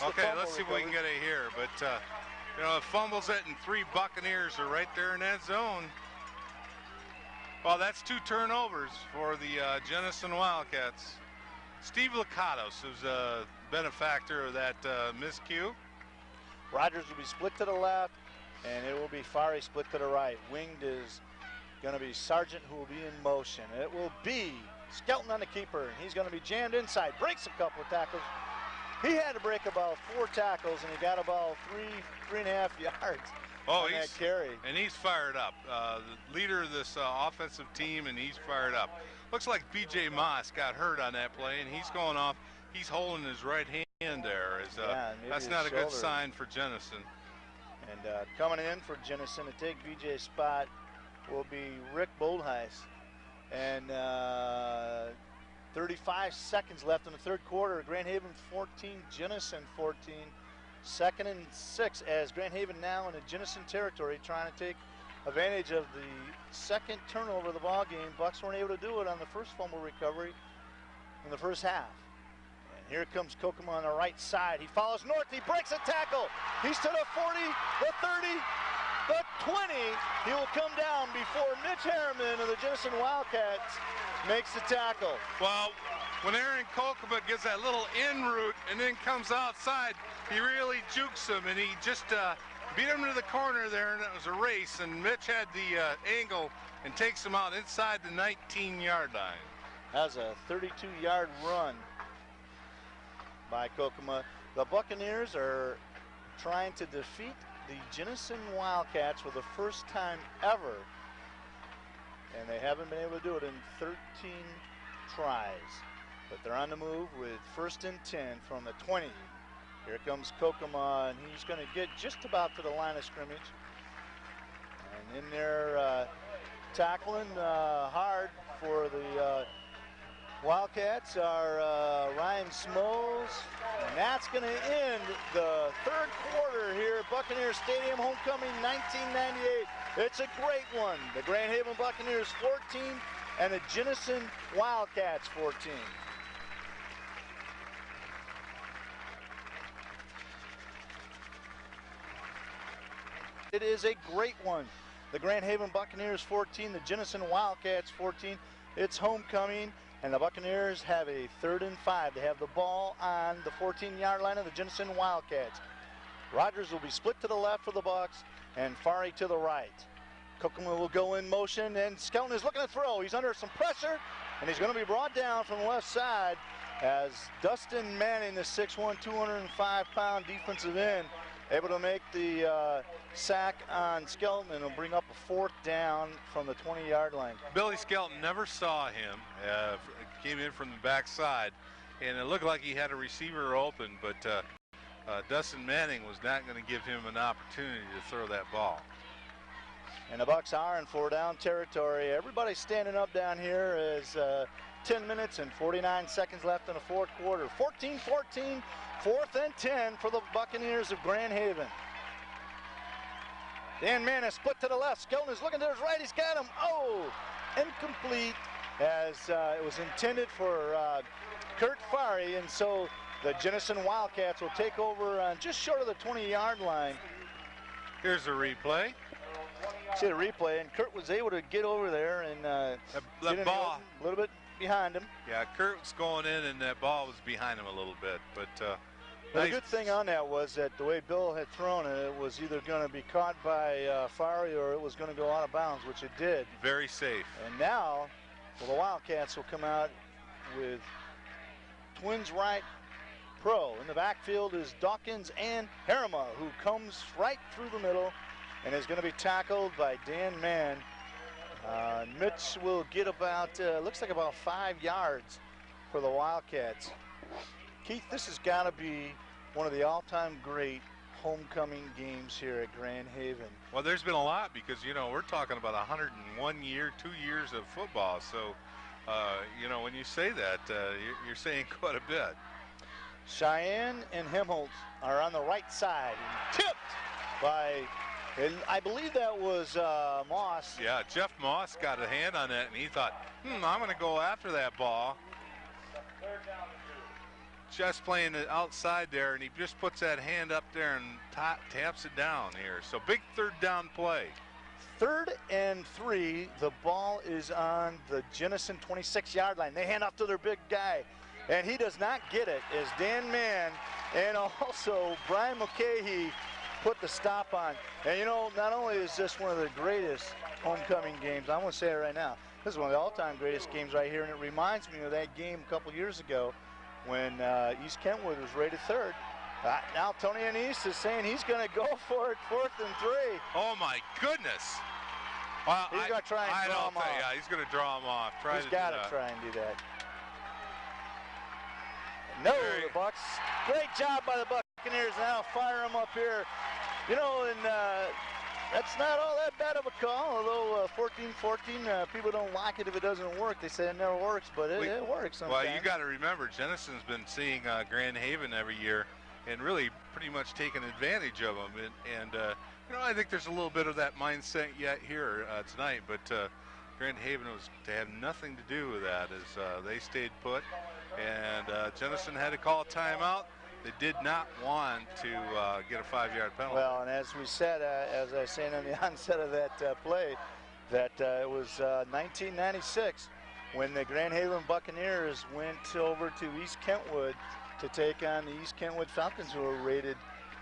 Okay, let's see if we can get it here. But, you know, it fumbles it, and 3 Buccaneers are right there in that zone. Well, that's 2 turnovers for the Jenison Wildcats. Steve Lacados, who's a benefactor of that miscue. Rogers will be split to the left, and it will be Fari split to the right. Winged is going to be Sargent, who will be in motion. It will be Skelton on the keeper, and he's going to be jammed inside. Breaks a couple of tackles. He had to break about 4 tackles, and he got about 3.5 yards on that carry. And he's fired up. The leader of this offensive team, and he's fired up. Looks like B.J. Moss got hurt on that play, and he's going off. He's holding his right hand there. That's not a good sign for Jenison. And coming in for Jenison to take B.J.'s spot will be Rick Boldheis. And 35 seconds left in the third quarter. Grand Haven 14, Jenison 14. 2nd and 6 as Grand Haven now in the Jenison territory trying to take advantage of the second turnover of the ball game. Bucks weren't able to do it on the first fumble recovery in the first half. And here comes Kokomo on the right side. He follows north. He breaks a tackle. He's to the 40, the 30, the 20. He will come down before Mitch Harriman of the Jenison Wildcats makes the tackle. Well, when Aaron Kokomo gets that little in route and then comes outside, he really jukes him, and he just beat him to the corner there, and it was a race, and Mitch had the angle and takes him out inside the 19-yard line. That's a 32-yard run by Kokomo. The Buccaneers are trying to defeat the Jenison Wildcats for the first time ever, and they haven't been able to do it in 13 tries. But they're on the move with 1st and 10 from the 20. Here comes Kokomo, and he's going to get just about to the line of scrimmage. And in there tackling hard for the Wildcats are Ryan Smoes. And that's going to end the third quarter here at Buccaneers Stadium, homecoming 1998. It's a great one. The Grand Haven Buccaneers 14 and the Jenison Wildcats 14. It is a great one. The Grand Haven Buccaneers 14, the Jenison Wildcats 14. It's homecoming, and the Buccaneers have a 3rd and 5. They have the ball on the 14-yard line of the Jenison Wildcats. Rogers will be split to the left for the Bucks, and Fari to the right. Kokomo will go in motion, and Skelton is looking to throw. He's under some pressure, and he's going to be brought down from the left side as Dustin Manning, the 6'1", 205-pound defensive end, able to make the sack on Skelton, and will bring up a 4th down from the 20-yard line. Billy Skelton never saw him. Came in from the backside, and it looked like he had a receiver open, but Dustin Manning was not going to give him an opportunity to throw that ball. And the Bucks are in 4-down territory. Everybody's standing up down here as 10 minutes and 49 seconds left in the fourth quarter. 14-14, 4th and 10 for the Buccaneers of Grand Haven. Dan Mann is split to the left. Skelton is looking to his right. He's got him. Oh, incomplete, as it was intended for Kurt Fari, and so the Jenison Wildcats will take over just short of the 20-yard line. Here's a replay. See the replay, and Kurt was able to get over there and that ball a little bit behind him. Yeah, Kurt was going in, and that ball was behind him a little bit. But the good thing on that was that the way Bill had thrown it, it was either going to be caught by Fari or it was going to go out of bounds, which it did. Very safe. And now, well, the Wildcats will come out with twins right pro. In the backfield is Dawkins and Harima, who comes right through the middle and is going to be tackled by Dan Mann. Mitch will get about, looks like about 5 yards for the Wildcats. Keith, this has got to be one of the all-time great homecoming games here at Grand Haven. Well, there's been a lot because, you know, we're talking about 101 year, 2 years of football. So, you know, when you say that, you're saying quite a bit. Cheyenne and Hemholtz are on the right side, and tipped by, and I believe that was Moss. Yeah, Jeff Moss got a hand on that, and he thought, I'm going to go after that ball. Just playing it outside there, and he just puts that hand up there and taps it down here. So big 3rd down play. 3rd and 3. The ball is on the Jenison 26-yard line. They hand off to their big guy, and he does not get it as Dan Mann and also Brian Mulcahy put the stop on. And you know, not only is this one of the greatest homecoming games, I'm going to say it right now, this is one of the all-time greatest games right here, and it reminds me of that game a couple years ago when East Kentwood was rated 3rd. Now Tony Anise is saying he's going to go for it, 4th and 3. Oh my goodness! Well, he's going to try and draw him off. Yeah, he's going to draw him off. He's got to try and do that. No, the Bucks. Great job by the Buccaneers. Now fire them up here. You know, and that's not all that bad of a call, although 14-14, people don't like it if it doesn't work. They say it never works, but it works sometimes. Well, you got to remember, Jenison's been seeing Grand Haven every year and really pretty much taking advantage of them. And you know, I think there's a little bit of that mindset yet here tonight, but Grand Haven was to have nothing to do with that as they stayed put, and Jenison had to call a timeout. They did not want to get a 5-yard penalty. Well, and as we said, as I was saying on the onset of that play, that it was 1996 when the Grand Haven Buccaneers went over to East Kentwood to take on the East Kentwood Falcons, who were rated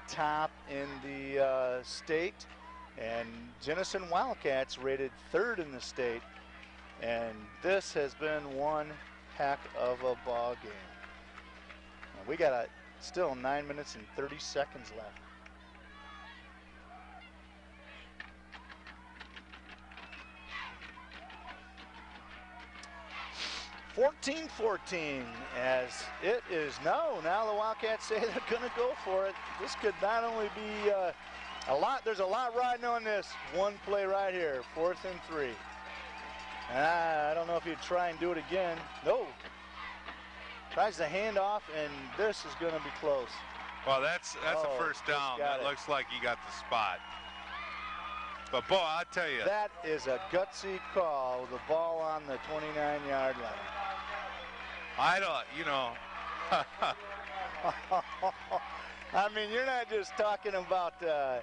top in the state, and Jenison Wildcats rated 3rd in the state. And this has been one heck of a ball game. And we got still 9 minutes and 30 seconds left. (14-14) as it is now the Wildcats say they're going to go for it. This could not only be a lot, there's a lot riding on this one play right here. 4th and 3. I don't know if he'd try and do it again. No. Tries the handoff, and this is going to be close. Well, that's a first down. That looks like he got the spot. But, boy, I tell you. That is a gutsy call with the ball on the 29-yard line. I don't, you know. I mean, you're not just talking about the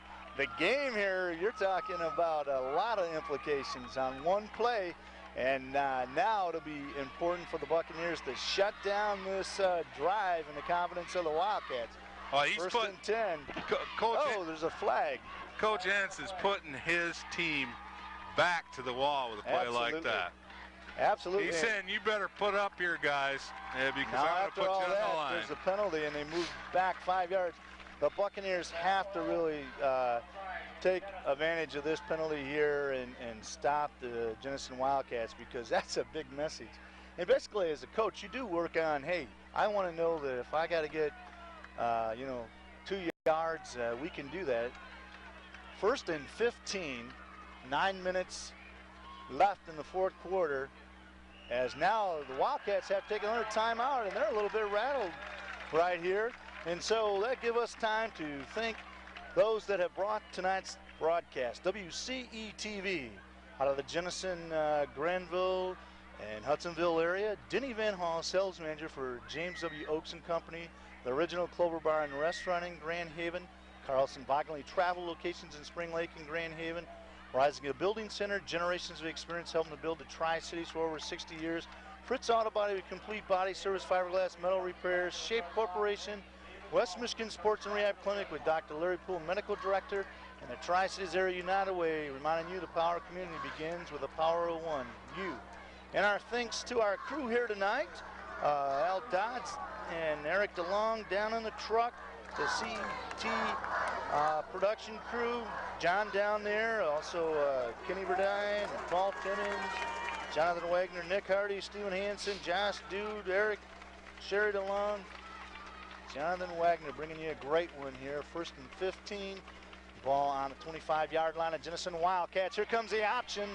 game here. You're talking about a lot of implications on one play. And now it'll be important for the Buccaneers to shut down this drive and the confidence of the Wildcats. Oh, he's 1st and 10. Coach, there's a flag. Coach Entz is putting his team back to the wall with a play like that. Absolutely. He's saying, you better put up here, guys, because now, I'm going to put you on the line. There's a penalty, and they move back 5 yards. The Buccaneers have to really take advantage of this penalty here and stop the Jenison Wildcats, because that's a big message. And basically, as a coach, you do work on, hey, I want to know that if I got to get, 2 yards, we can do that. 1st and 15, 9 minutes left in the 4th quarter, as now the Wildcats have taken another timeout, and they're a little bit rattled right here. And so that gives us time to thank those that have brought tonight's broadcast. WCE-TV out of the Jenison, Granville, and Hudsonville area. Denny Van Hall, sales manager for James W. Oaks and Company, the original Clover Bar and Restaurant in Grand Haven. Carlson Bogley Travel locations in Spring Lake and Grand Haven. Rising a Building Center, generations of experience helping to build the Tri-Cities for over 60 years. Fritz Auto Body with complete body service, fiberglass, metal repairs. Shape Corporation, West Michigan Sports and Rehab Clinic with Dr. Larry Poole, Medical Director, and the Tri-Cities Area United Way, reminding you the power of community begins with the power of one, you. And our thanks to our crew here tonight, Al Dodds and Eric DeLong down in the truck, the CT production crew, John down there, also Kenny Verdine, Paul Timmons, Jonathan Wagner, Nick Hardy, Stephen Hansen, Josh Dude, Eric, Sherry DeLong, Jonathan Wagner bringing you a great one here. 1st and 15, ball on the 25-yard line of Jenison Wildcats. Here comes the option,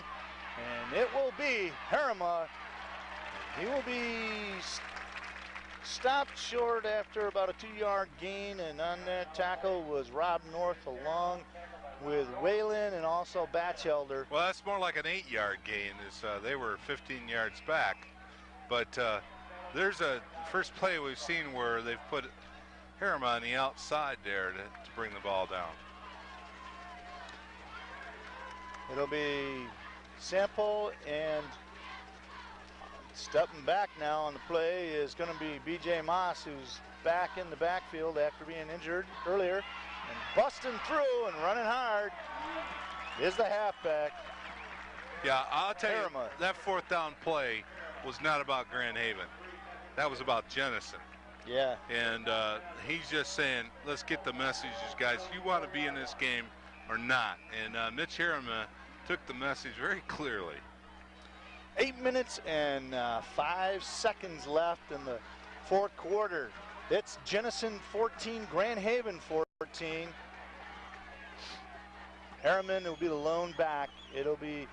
and it will be Harima. He will be stopped short after about a 2-yard gain, and on that tackle was Rob North along with Whalen and also Batchelder. Well, that's more like an 8-yard gain, as they were 15 yards back. But there's a first play we've seen where they've put Harima on the outside there to bring the ball down. It'll be Sample, and stepping back now on the play is going to be B.J. Moss, who's back in the backfield after being injured earlier. And busting through and running hard is the halfback. Yeah, I'll tell you, that 4th down play was not about Grand Haven. That was about Jenison. Yeah. And he's just saying, let's get the message, guys. You want to be in this game or not? And Mitch Harima took the message very clearly. 8 minutes and 5 seconds left in the 4th quarter. It's Jenison 14, Grand Haven 14. Harriman will be the lone back. It'll be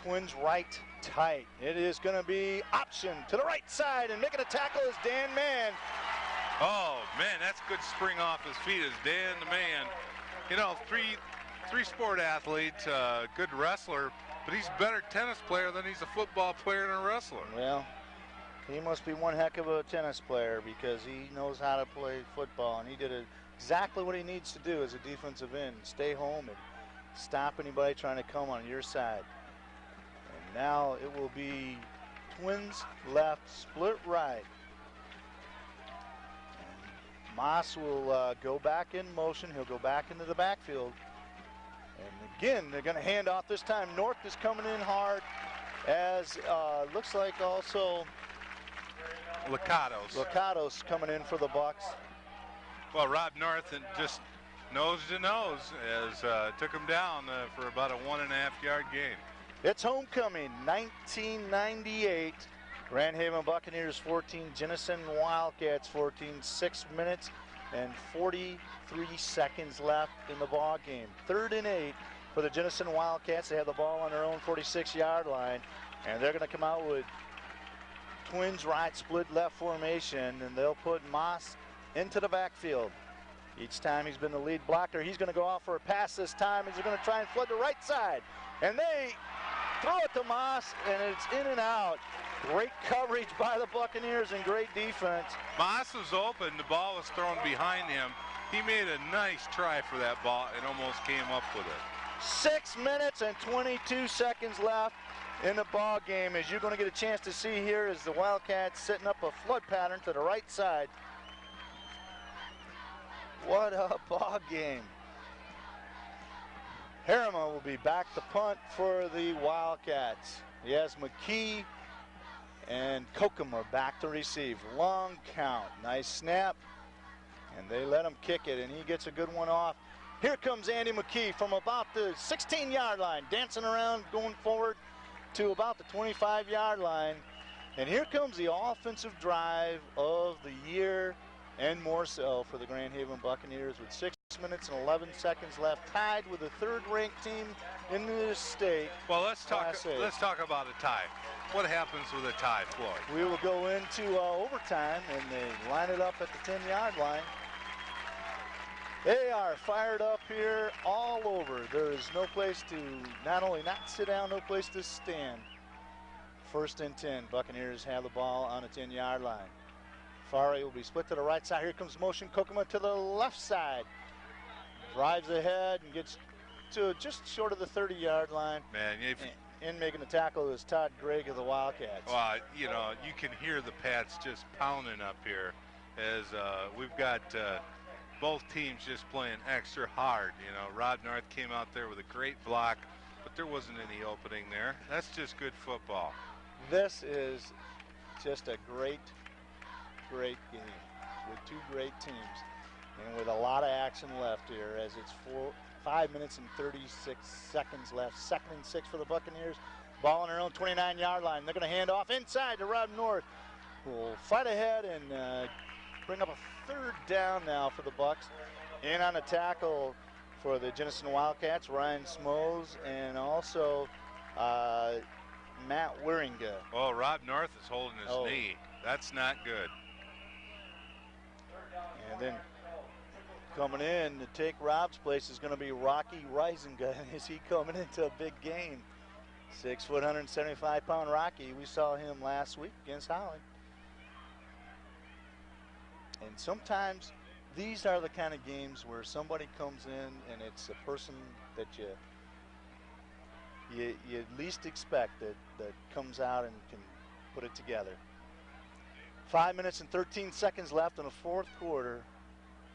Twins right tight. It is going to be option to the right side, and making a tackle is Dan Mann. Oh, man, that's good spring off his feet as Dan the Man. You know, three-sport athlete, good wrestler, but he's a better tennis player than he's a football player and a wrestler. Well, he must be one heck of a tennis player because he knows how to play football, and he did exactly what he needs to do as a defensive end. Stay home and stop anybody trying to come on your side. And now it will be Twins left, split right. And Moss will go back in motion. He'll go back into the backfield. And again, they're going to hand off this time. North is coming in hard, as looks like also Licatos coming in for the Bucks. Well, Rob North and just nose to nose as took him down for about a 1.5-yard gain. It's homecoming, 1998. Grand Haven Buccaneers 14, Jenison Wildcats 14. 6 minutes and 43 seconds left in the ball game. 3rd and 8 for the Jenison Wildcats. They have the ball on their own 46-yard line, and they're going to come out with Twins right, split left formation, and they'll put Moss into the backfield. Each time he's been the lead blocker, he's going to go off for a pass this time, and he's going to try and flood the right side. And they throw it to Moss, and it's in and out. Great coverage by the Buccaneers and great defense. Moss was open. The ball was thrown behind him. He made a nice try for that ball and almost came up with it. 6 minutes and 22 seconds left in the ball game. As you're going to get a chance to see here is the Wildcats setting up a flood pattern to the right side. What a ball game. Harriman will be back to punt for the Wildcats. He has McKee and Kokomo back to receive. Long count. Nice snap. And they let him kick it, and he gets a good one off. Here comes Andy McKee from about the 16-yard line, dancing around, going forward to about the 25-yard line. And here comes the offensive drive of the year and more so for the Grand Haven Buccaneers with 6 minutes and 11 seconds left, tied with the 3rd-ranked team in the state. Well, let's talk about a tie. What happens with a tie, Floyd? We will go into overtime, and they line it up at the 10-yard line. They are fired up here all over. There is no place to not only not sit down, no place to stand. 1st and 10. Buccaneers have the ball on the 10-yard line. Fari will be split to the right side. Here comes motion. Kokomo to the left side. Drives ahead and gets to just short of the 30-yard line. Man, in making the tackle is Todd Gregg of the Wildcats. Well, you know, you can hear the pads just pounding up here as we've got both teams just playing extra hard. You know, Rod North came out there with a great block, but there wasn't any opening there. That's just good football. This is just a great game with two great teams and with a lot of action left here as it's 5 minutes and 36 seconds left. 2nd and 6 for the Buccaneers. Ball on their own 29-yard line. They're going to hand off inside to Rob North, who will fight ahead and bring up a 3rd down now for the Bucks. In on the tackle for the Jenison Wildcats, Ryan Smoes, and also Matt Wieringa. Oh, Rob North is holding his knee. That's not good. And then coming in to take Rob's place is going to be Rocky Risinga. Is he coming into a big game? 6 foot, 175-pound Rocky. We saw him last week against Holland. And sometimes these are the kind of games where somebody comes in and it's a person that you at least expect that comes out and can put it together. 5 minutes and 13 seconds left in the 4th quarter.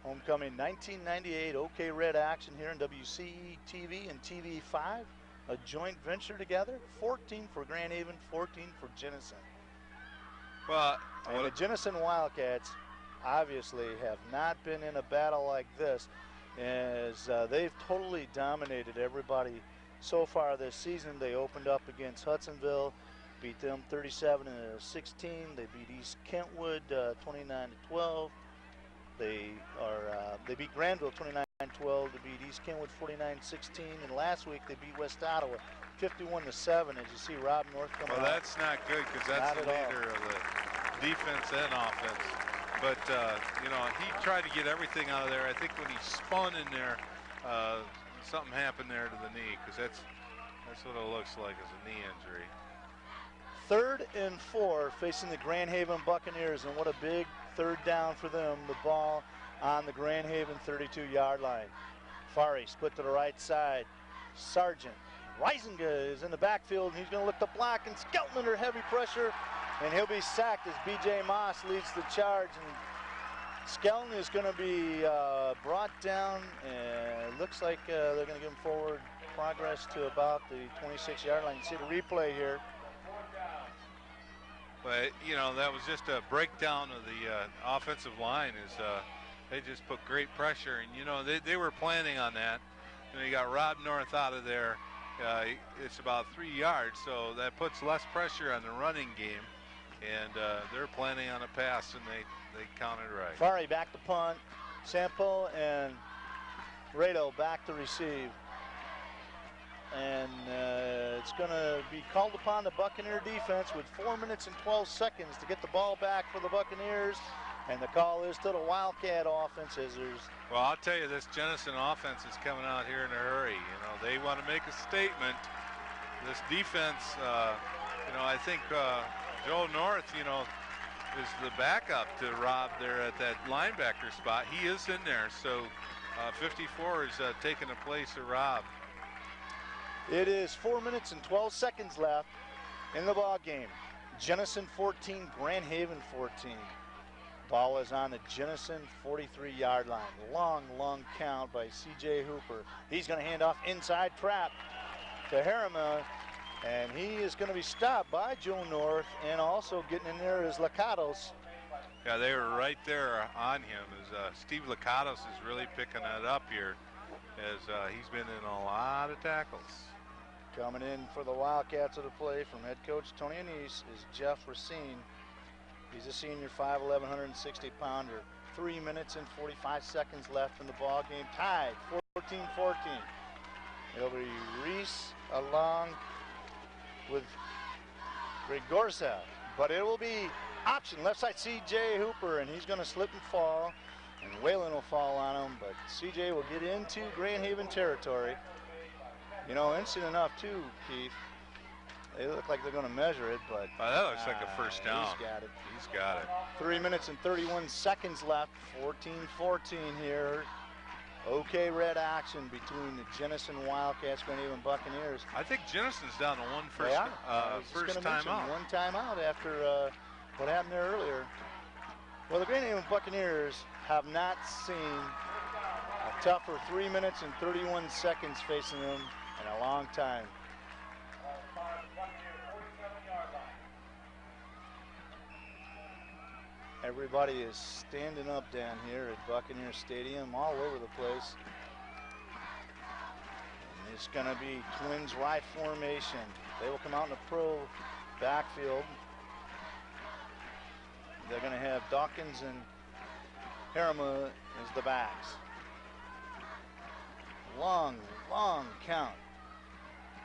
Homecoming 1998 OK Red action here in WCE TV and TV5. A joint venture together. 14 for Grand Haven, 14 for Jenison. Well, and the Jenison Wildcats obviously have not been in a battle like this, as they've totally dominated everybody so far this season. They opened up against Hudsonville, beat them 37-16. They beat East Kentwood 29-12. They beat Granville 29-12 to beat East Kentwood 49-16, and last week they beat West Ottawa 51-7. As you see, Rob North coming out. Well, that's not good because that's the leader of the defense and offense. But you know, he tried to get everything out of there. I think when he spun in there, something happened there to the knee, because that's what it looks like, is a knee injury. 3rd and 4 facing the Grand Haven Buccaneers, and what a big 3rd down for them. The ball on the Grand Haven 32-yard line. Fari split to the right side. Sargent. Reisinger is in the backfield, and he's going to look the block, and Skelton under heavy pressure, and he'll be sacked as B.J. Moss leads the charge. And Skelton is going to be brought down, and it looks like they're going to give him forward progress to about the 26-yard line. You see the replay here. But, you know, that was just a breakdown of the offensive line. They just put great pressure, and, you know, they were planning on that. You know, you got Rob North out of there. It's about 3 yards, so that puts less pressure on the running game, and they're planning on a pass, and they counted right. Fari back to punt. Sampo and Rado back to receive. And it's going to be called upon the Buccaneer defense with 4 minutes and 12 seconds to get the ball back for the Buccaneers. And the call is to the Wildcat offense as there's... Well, I'll tell you, this Jenison offense is coming out here in a hurry. You know, they want to make a statement. This defense, you know, I think Joe North, you know, is the backup to Rob there at that linebacker spot. He is in there, so 54 is taking the place of Rob. It is 4 minutes and 12 seconds left in the ball game. Jenison 14, Grand Haven 14. Ball is on the Jenison 43-yard line. Long count by C.J. Hooper. He's going to hand off inside trap to Harriman, and he is going to be stopped by Joe North, and also getting in there is Lakatos. Yeah, they were right there on him. As Steve Lakatos is really picking that up here, as he's been in a lot of tackles. Coming in for the Wildcats of the play from head coach Tony Anise is Jeff Racine. He's a senior, 5'11", 160-pounder. 3 minutes and 45 seconds left in the ball game. Tied, 14-14. It'll be Reese along with Grigorzev, but it will be option left side C.J. Hooper, and he's going to slip and fall, and Whalen will fall on him, but C.J. will get into Grand Haven territory. You know, interesting enough too, Keith. They look like they're going to measure it, but that looks like a first down. He's got it. He's got it. 3 minutes and 31 seconds left. 14-14 here. Okay, red action between the Jenison Wildcats, Grand Haven Buccaneers. I think Jenison's down to one first timeout. One timeout after what happened there earlier. Well, the Grand Haven Buccaneers have not seen a tougher 3 minutes and 31 seconds facing them in a long time. Everybody is standing up down here at Buccaneer Stadium, all over the place. And it's going to be Twins right formation. They will come out in a pro backfield. They're going to have Dawkins and Harriman as the backs. Long count.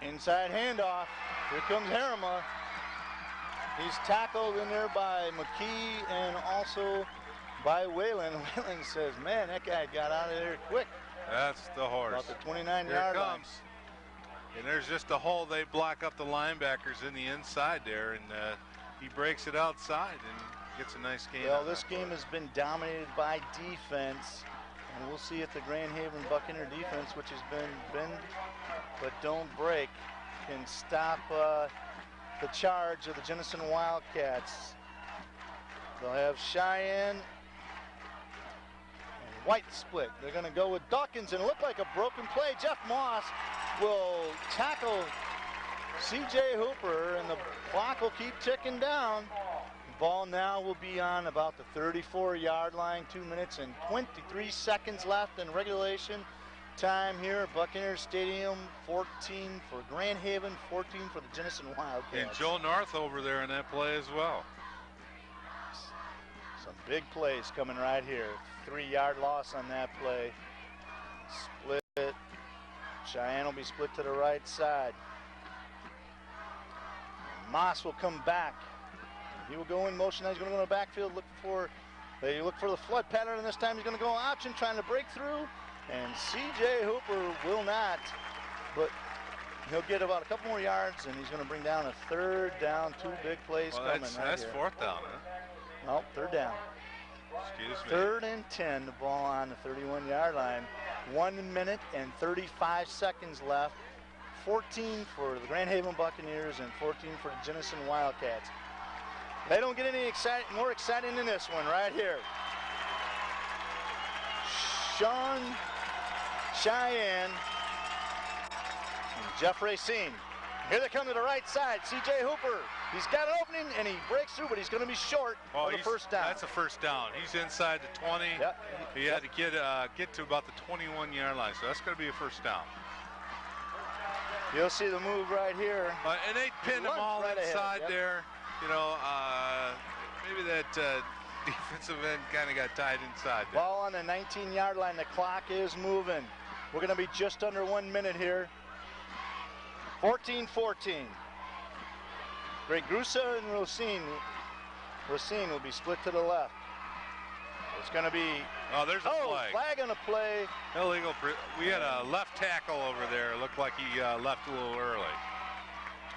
Inside handoff. Here comes Harriman. He's tackled in there by McKee and also by Whalen. Whalen says, man, that guy got out of there quick. That's the horse. About the 29-yard line. And there's just a hole. They block up the linebackers in the inside there, and he breaks it outside and gets a nice gain. Well, this game has been dominated by defense, and we'll see if the Grand Haven Buccaneer defense, which has been bend but don't break, can stop the charge of the Jenison Wildcats. They'll have Cheyenne and White split. They're going to go with Dawkins, and it looked like a broken play. Jeff Moss will tackle C.J. Hooper, and the clock will keep ticking down. The ball now will be on about the 34-yard line. 2 minutes and 23 seconds left in regulation time here at Buccaneer Stadium. 14 for Grand Haven, 14 for the Jenison Wildcats. And Joe North over there in that play as well. Some big plays coming right here. 3-yard loss on that play. Split. Cheyenne will be split to the right side. Moss will come back. He will go in motion. Now he's going to go to the backfield, look for the flood pattern, and this time he's going to go option, trying to break through. And C.J. Hooper will not, but he'll get about a couple more yards, and he's going to bring down a third down. Two big plays coming. That's here. fourth down, huh? No, third down. Excuse me. 3rd and 10, the ball on the 31-yard line. 1 minute and 35 seconds left. 14 for the Grand Haven Buccaneers and 14 for the Jenison Wildcats. They don't get any more exciting than this one right here. Sean Cheyenne and Jeff Racine. Here they come to the right side. C.J. Hooper. He's got an opening, and he breaks through, but he's going to be short for the first down. That's a first down. He's inside the 20. Yep. He had to get to about the 21-yard line, so that's going to be a first down. You'll see the move right here. And they pinned them all right inside ahead. Yep. there. You know, maybe that defensive end kind of got tied inside there. Ball on the 19-yard line. The clock is moving. We're going to be just under 1 minute here. 14-14. Greg Grusa and Racine will be split to the left. It's going to be... Oh, there's a flag. Flag on a play. Illegal. We had a left tackle over there. Looked like he left a little early.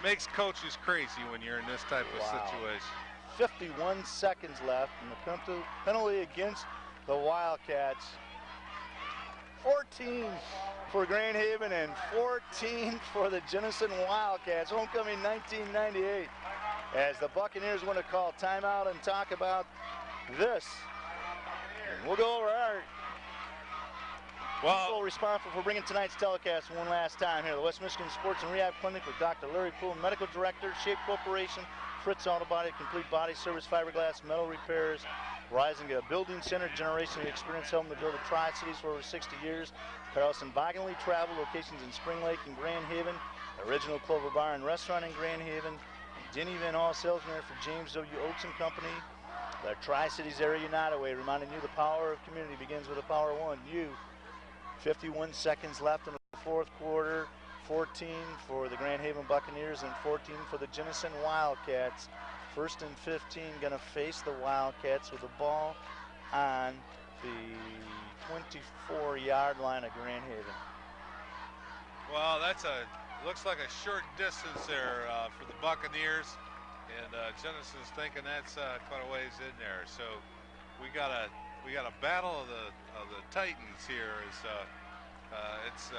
Makes coaches crazy when you're in this type of situation. 51 seconds left, and the penalty against the Wildcats. 14 for Grand Haven and 14 for the Jenison Wildcats. Homecoming 1998. As the Buccaneers want to call timeout and talk about this. And we'll go over our people responsible for bringing tonight's telecast one last time here. The West Michigan Sports and Rehab Clinic with Dr. Larry Poole, Medical Director, Shape Corporation, Fritz Auto Body, Complete Body Service, Fiberglass, Metal Repairs, Rising a Building Center, generation of experience helping to build the Tri-Cities for over 60 years. Carlson Boggingly Travel, locations in Spring Lake and Grand Haven. Original Clover Bar and Restaurant in Grand Haven. Denny Van Hall, salesman for James W. Oates and Company. The Tri-Cities Area United Way, reminding you the power of community begins with the power of one. 51 seconds left in the fourth quarter. 14 for the Grand Haven Buccaneers and 14 for the Jenison Wildcats. 1st and 15, gonna face the Wildcats with the ball on the 24-yard line of Grand Haven. Well, looks like a short distance there for the Buccaneers, and Jenison's thinking that's quite a ways in there. So we got a battle of the Titans here. It's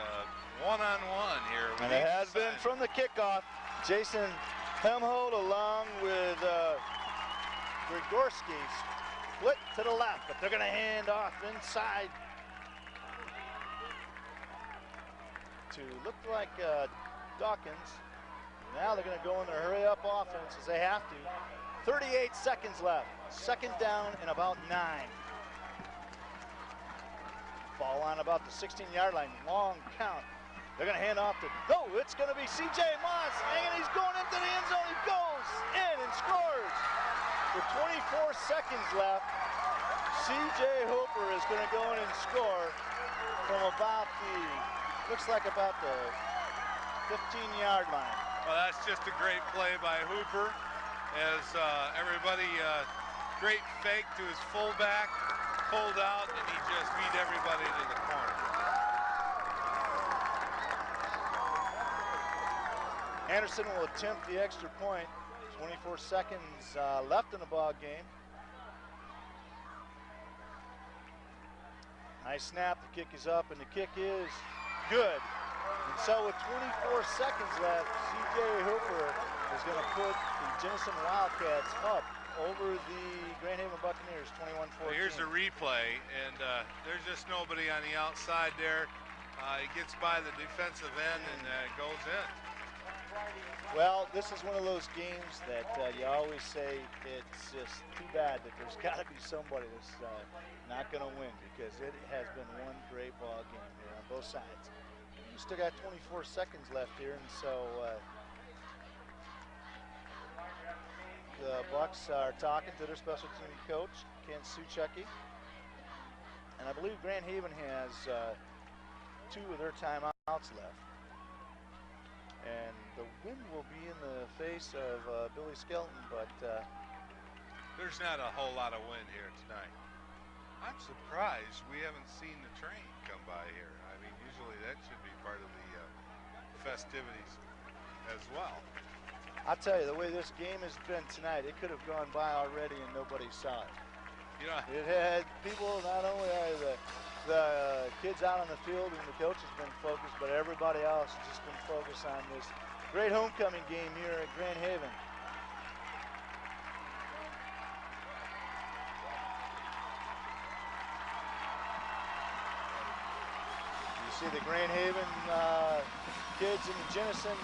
one-on-one here. And it has been from the kickoff. Jason Hemhold along with Grigorski split to the left, but they're going to hand off inside to look like Dawkins. Now they're going to go in their hurry-up offense as they have to. 38 seconds left. 2nd down and about 9. Ball on about the 16-yard line. Long count. They're going to hand off to... No, it's going to be C.J. Moss. And he's going into the end zone. He goes in and scores. With 24 seconds left, C.J. Hooper is going to go in and score from about the... Looks like about the 15-yard line. Well, that's just a great play by Hooper. As everybody, great fake to his fullback, pulled out, and he just beat everybody to the corner. Anderson will attempt the extra point. 24 seconds left in the ball game. Nice snap, the kick is up, and the kick is good. And so with 24 seconds left, C.J. Hooper is going to put the Jenison Wildcats up over the Grand Haven Buccaneers, 21-14. Well, here's a replay, and there's just nobody on the outside there. He gets by the defensive end and goes in. Well, this is one of those games that you always say it's just too bad that there's got to be somebody that's not going to win, because it has been one great ball game here on both sides. We still got 24 seconds left here, and so the Bucks are talking to their special team coach, Ken Suchucky. And I believe Grand Haven has 2 of their timeouts left. And the wind will be in the face of Billy Skelton, but... there's not a whole lot of wind here tonight. I'm surprised we haven't seen the train come by here. I mean, usually that should be part of the festivities as well. I'll tell you, the way this game has been tonight, it could have gone by already and nobody saw it. You know, it had people, not only the kids out on the field and the coach has been focused, but everybody else has just been focused on this great homecoming game here at Grand Haven. You see the Grand Haven kids and the Jenison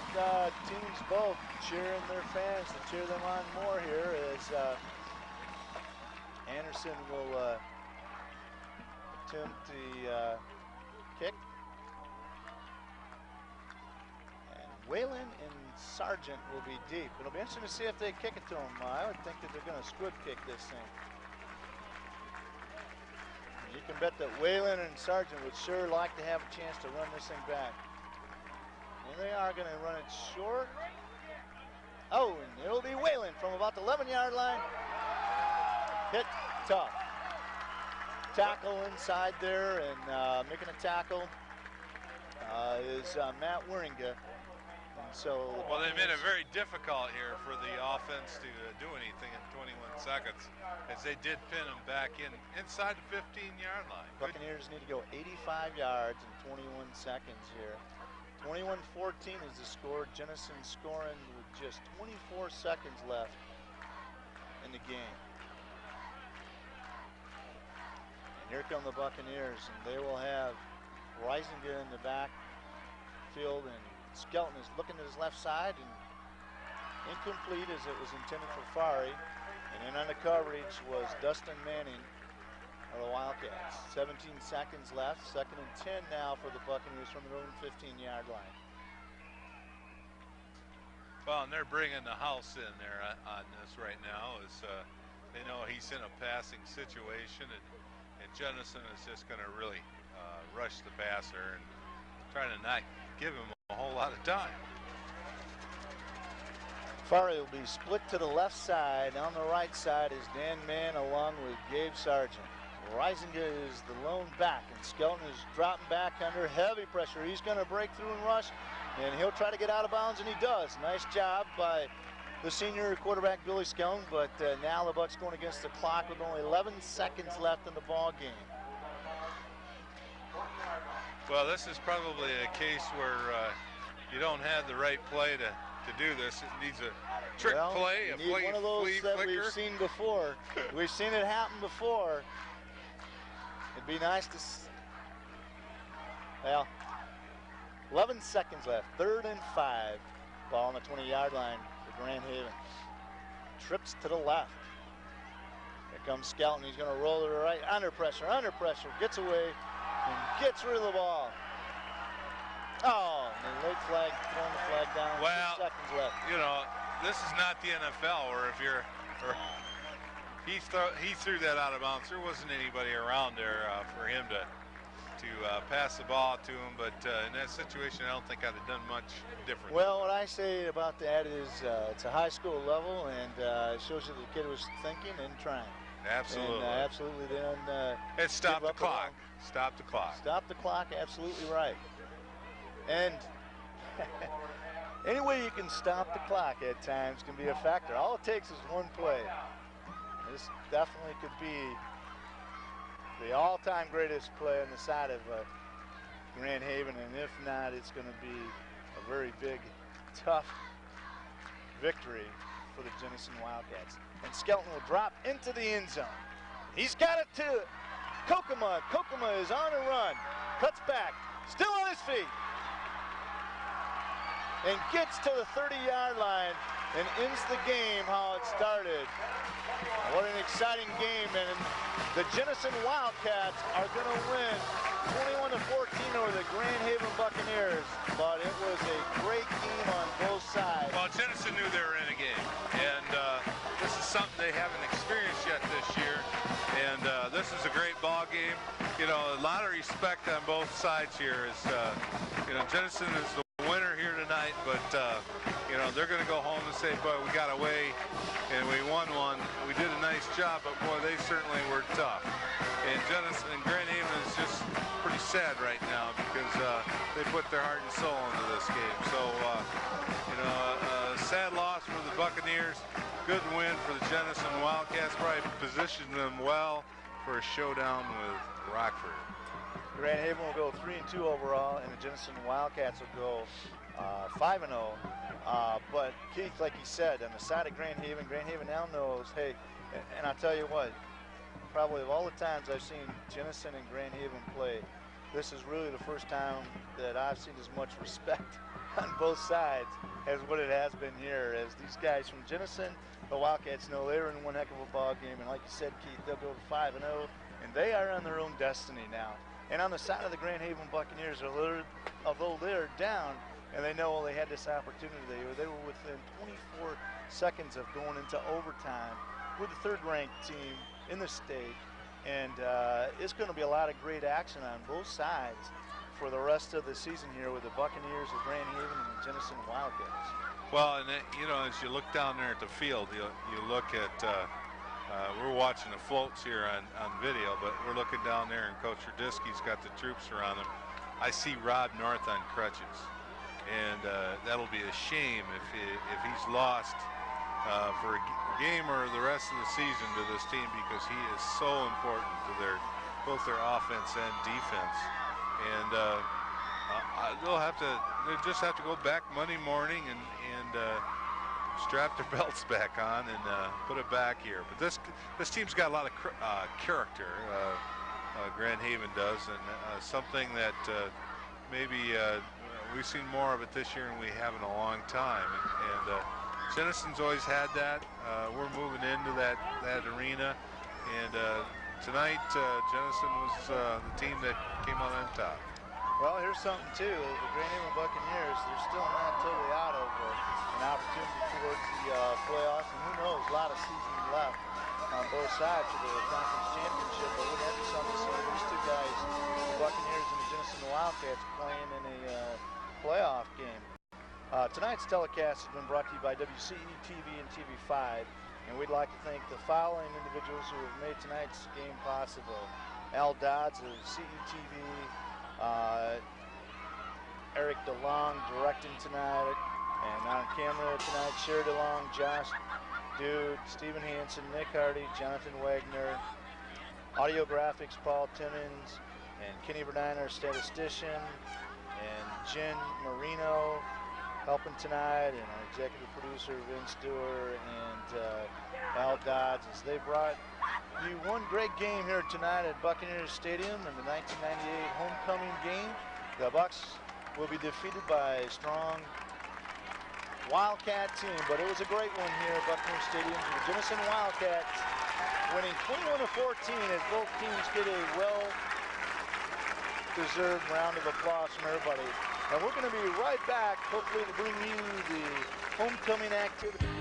teams both cheering their fans to cheer them on more here as Anderson will attempt the kick. And Whalen and Sargent will be deep. It'll be interesting to see if they kick it to him. I would think that they're going to squib kick this thing. You can bet that Whalen and Sargent would sure like to have a chance to run this thing back. And they are going to run it short. Oh, and it'll be Whalen from about the 11-yard line. Hit tough. Tackle inside there, and making a tackle is Matt Wieringa. And so, well, they made it very difficult here for the offense to do anything in 21 seconds, as they did pin them back inside the 15-yard line. Buccaneers need to go 85 yards in 21 seconds here. 21-14 is the score. Jenison scoring with just 24 seconds left in the game. And here come the Buccaneers, and they will have Reisinger in the backfield, and Skelton is looking to his left side, and incomplete as it was intended for Fari. And then on the coverage was Dustin Manning of the Wildcats. 17 seconds left, 2nd and 10 now for the Buccaneers from their own 15-yard line. Well, and they're bringing the house in there on this right now, as they know he's in a passing situation, and Jenison is just going to really rush the passer and try to not give him a whole lot of time. Fari will be split to the left side. On the right side is Dan Mann along with Gabe Sargent. Reisinger is the lone back, and Skelton is dropping back under heavy pressure. He's going to break through and rush, and he'll try to get out of bounds, and he does. Nice job by the senior quarterback, Billy Skelton, but now the Bucs going against the clock with only 11 seconds left in the ball game. Well, this is probably a case where you don't have the right play to do this. It needs a trick play, one of those that we've seen before. We've seen it happen before. It'd be nice to, well, 11 seconds left, 3rd and 5. Ball on the 20-yard line for Grand Haven. Trips to the left. Here comes Skelton. He's going to roll to the right. Under pressure, gets away and gets rid of the ball. Oh, and the late flag, throwing the flag down. Well, 2 seconds left. You know, this is not the NFL where if you're, he threw that out of bounds. There wasn't anybody around there for him to pass the ball to him, but in that situation, I don't think I'd have done much different. Well, what I say about that is it's a high school level, and it shows you the kid was thinking and trying. Absolutely. And, absolutely. Then it stopped the clock. Stop the clock. Stop the clock. Absolutely right. And any way you can stop the clock at times can be a factor. All it takes is one play. This definitely could be the all-time greatest play on the side of Grand Haven, and if not, it's going to be a very big, tough victory for the Jenison Wildcats. And Skelton will drop into the end zone. He's got it to Kokoma. Kokoma is on a run, cuts back, still on his feet, and gets to the 30-yard line and ends the game how it started. What an exciting game, and the Jenison Wildcats are going to win 21-14 over the Grand Haven Buccaneers, but it was a great game on both sides. Well, Jenison knew they were in a game, and this is something they haven't experienced yet this year, and this is a great ball game. You know, a lot of respect on both sides here. You know, Jenison is the winner here tonight, but you know, you know, they're going to go home and say, boy, we got away and we won one. We did a nice job, but boy, they certainly were tough. And Jenison and Grand Haven is just pretty sad right now because they put their heart and soul into this game. So, you know, a sad loss for the Buccaneers. Good win for the Jenison Wildcats. Probably positioned them well for a showdown with Rockford. Grand Haven will go 3-2 overall, and the Jenison Wildcats will go 5-0. But Keith, like he said, on the side of Grand Haven now knows, hey, and I'll tell you what, probably of all the times I've seen Jenison and Grand Haven play, this is really the first time that I've seen as much respect on both sides as what it has been here. As these guys from Jenison, the Wildcats know they're in one heck of a ball game, and like you said, Keith, they'll go 5-0, and they are on their own destiny now. And on the side of the Grand Haven Buccaneers, although they're down, and they know they had this opportunity, they were within 24 seconds of going into overtime with the third-ranked team in the state, and it's going to be a lot of great action on both sides for the rest of the season here with the Buccaneers, the Grand Haven, and the Jenison Wildcats. Well, and you know, as you look down there at the field, you look at, we're watching the floats here on video, but we're looking down there and Coach Radisky's got the troops around him. I see Rob North on crutches, and that'll be a shame if he's lost for a game or the rest of the season to this team, because he is so important to both their offense and defense. And they just have to go back Monday morning and strap their belts back on and put it back here. But this team's got a lot of character. Grand Haven does, and something that maybe we've seen more of it this year than we have in a long time. And Jenison's always had that. We're moving into that arena, and tonight Jenison was the team that came out on top. Well, here's something too. The Grand Haven Buccaneers, they're still not totally out of an opportunity towards the playoffs, and who knows, a lot of season left on both sides of the conference championship. But wouldn't that be something to see these two guys, the Buccaneers and the Jenison Wildcats, playing in a playoff game? Tonight's telecast has been brought to you by WCE-TV and TV5, and we'd like to thank the following individuals who have made tonight's game possible. Al Dodds of CETV, Eric DeLong directing tonight, and on camera tonight, Sherry DeLong, Josh Dude, Stephen Hansen, Nick Hardy, Jonathan Wagner, audio graphics, Paul Timmons, and Kenny Berniner, statistician, and Jen Marino helping tonight, and our executive producer, Vince Dewar, and Al Dodds, as they brought you one great game here tonight at Buccaneers Stadium in the 1998 homecoming game. The Bucs will be defeated by a strong Wildcat team, but it was a great one here at Buccaneers Stadium. The Jenison Wildcats winning 21-14 as both teams get a well-deserved round of applause from everybody. And we're going to be right back, hopefully to bring you the homecoming activity.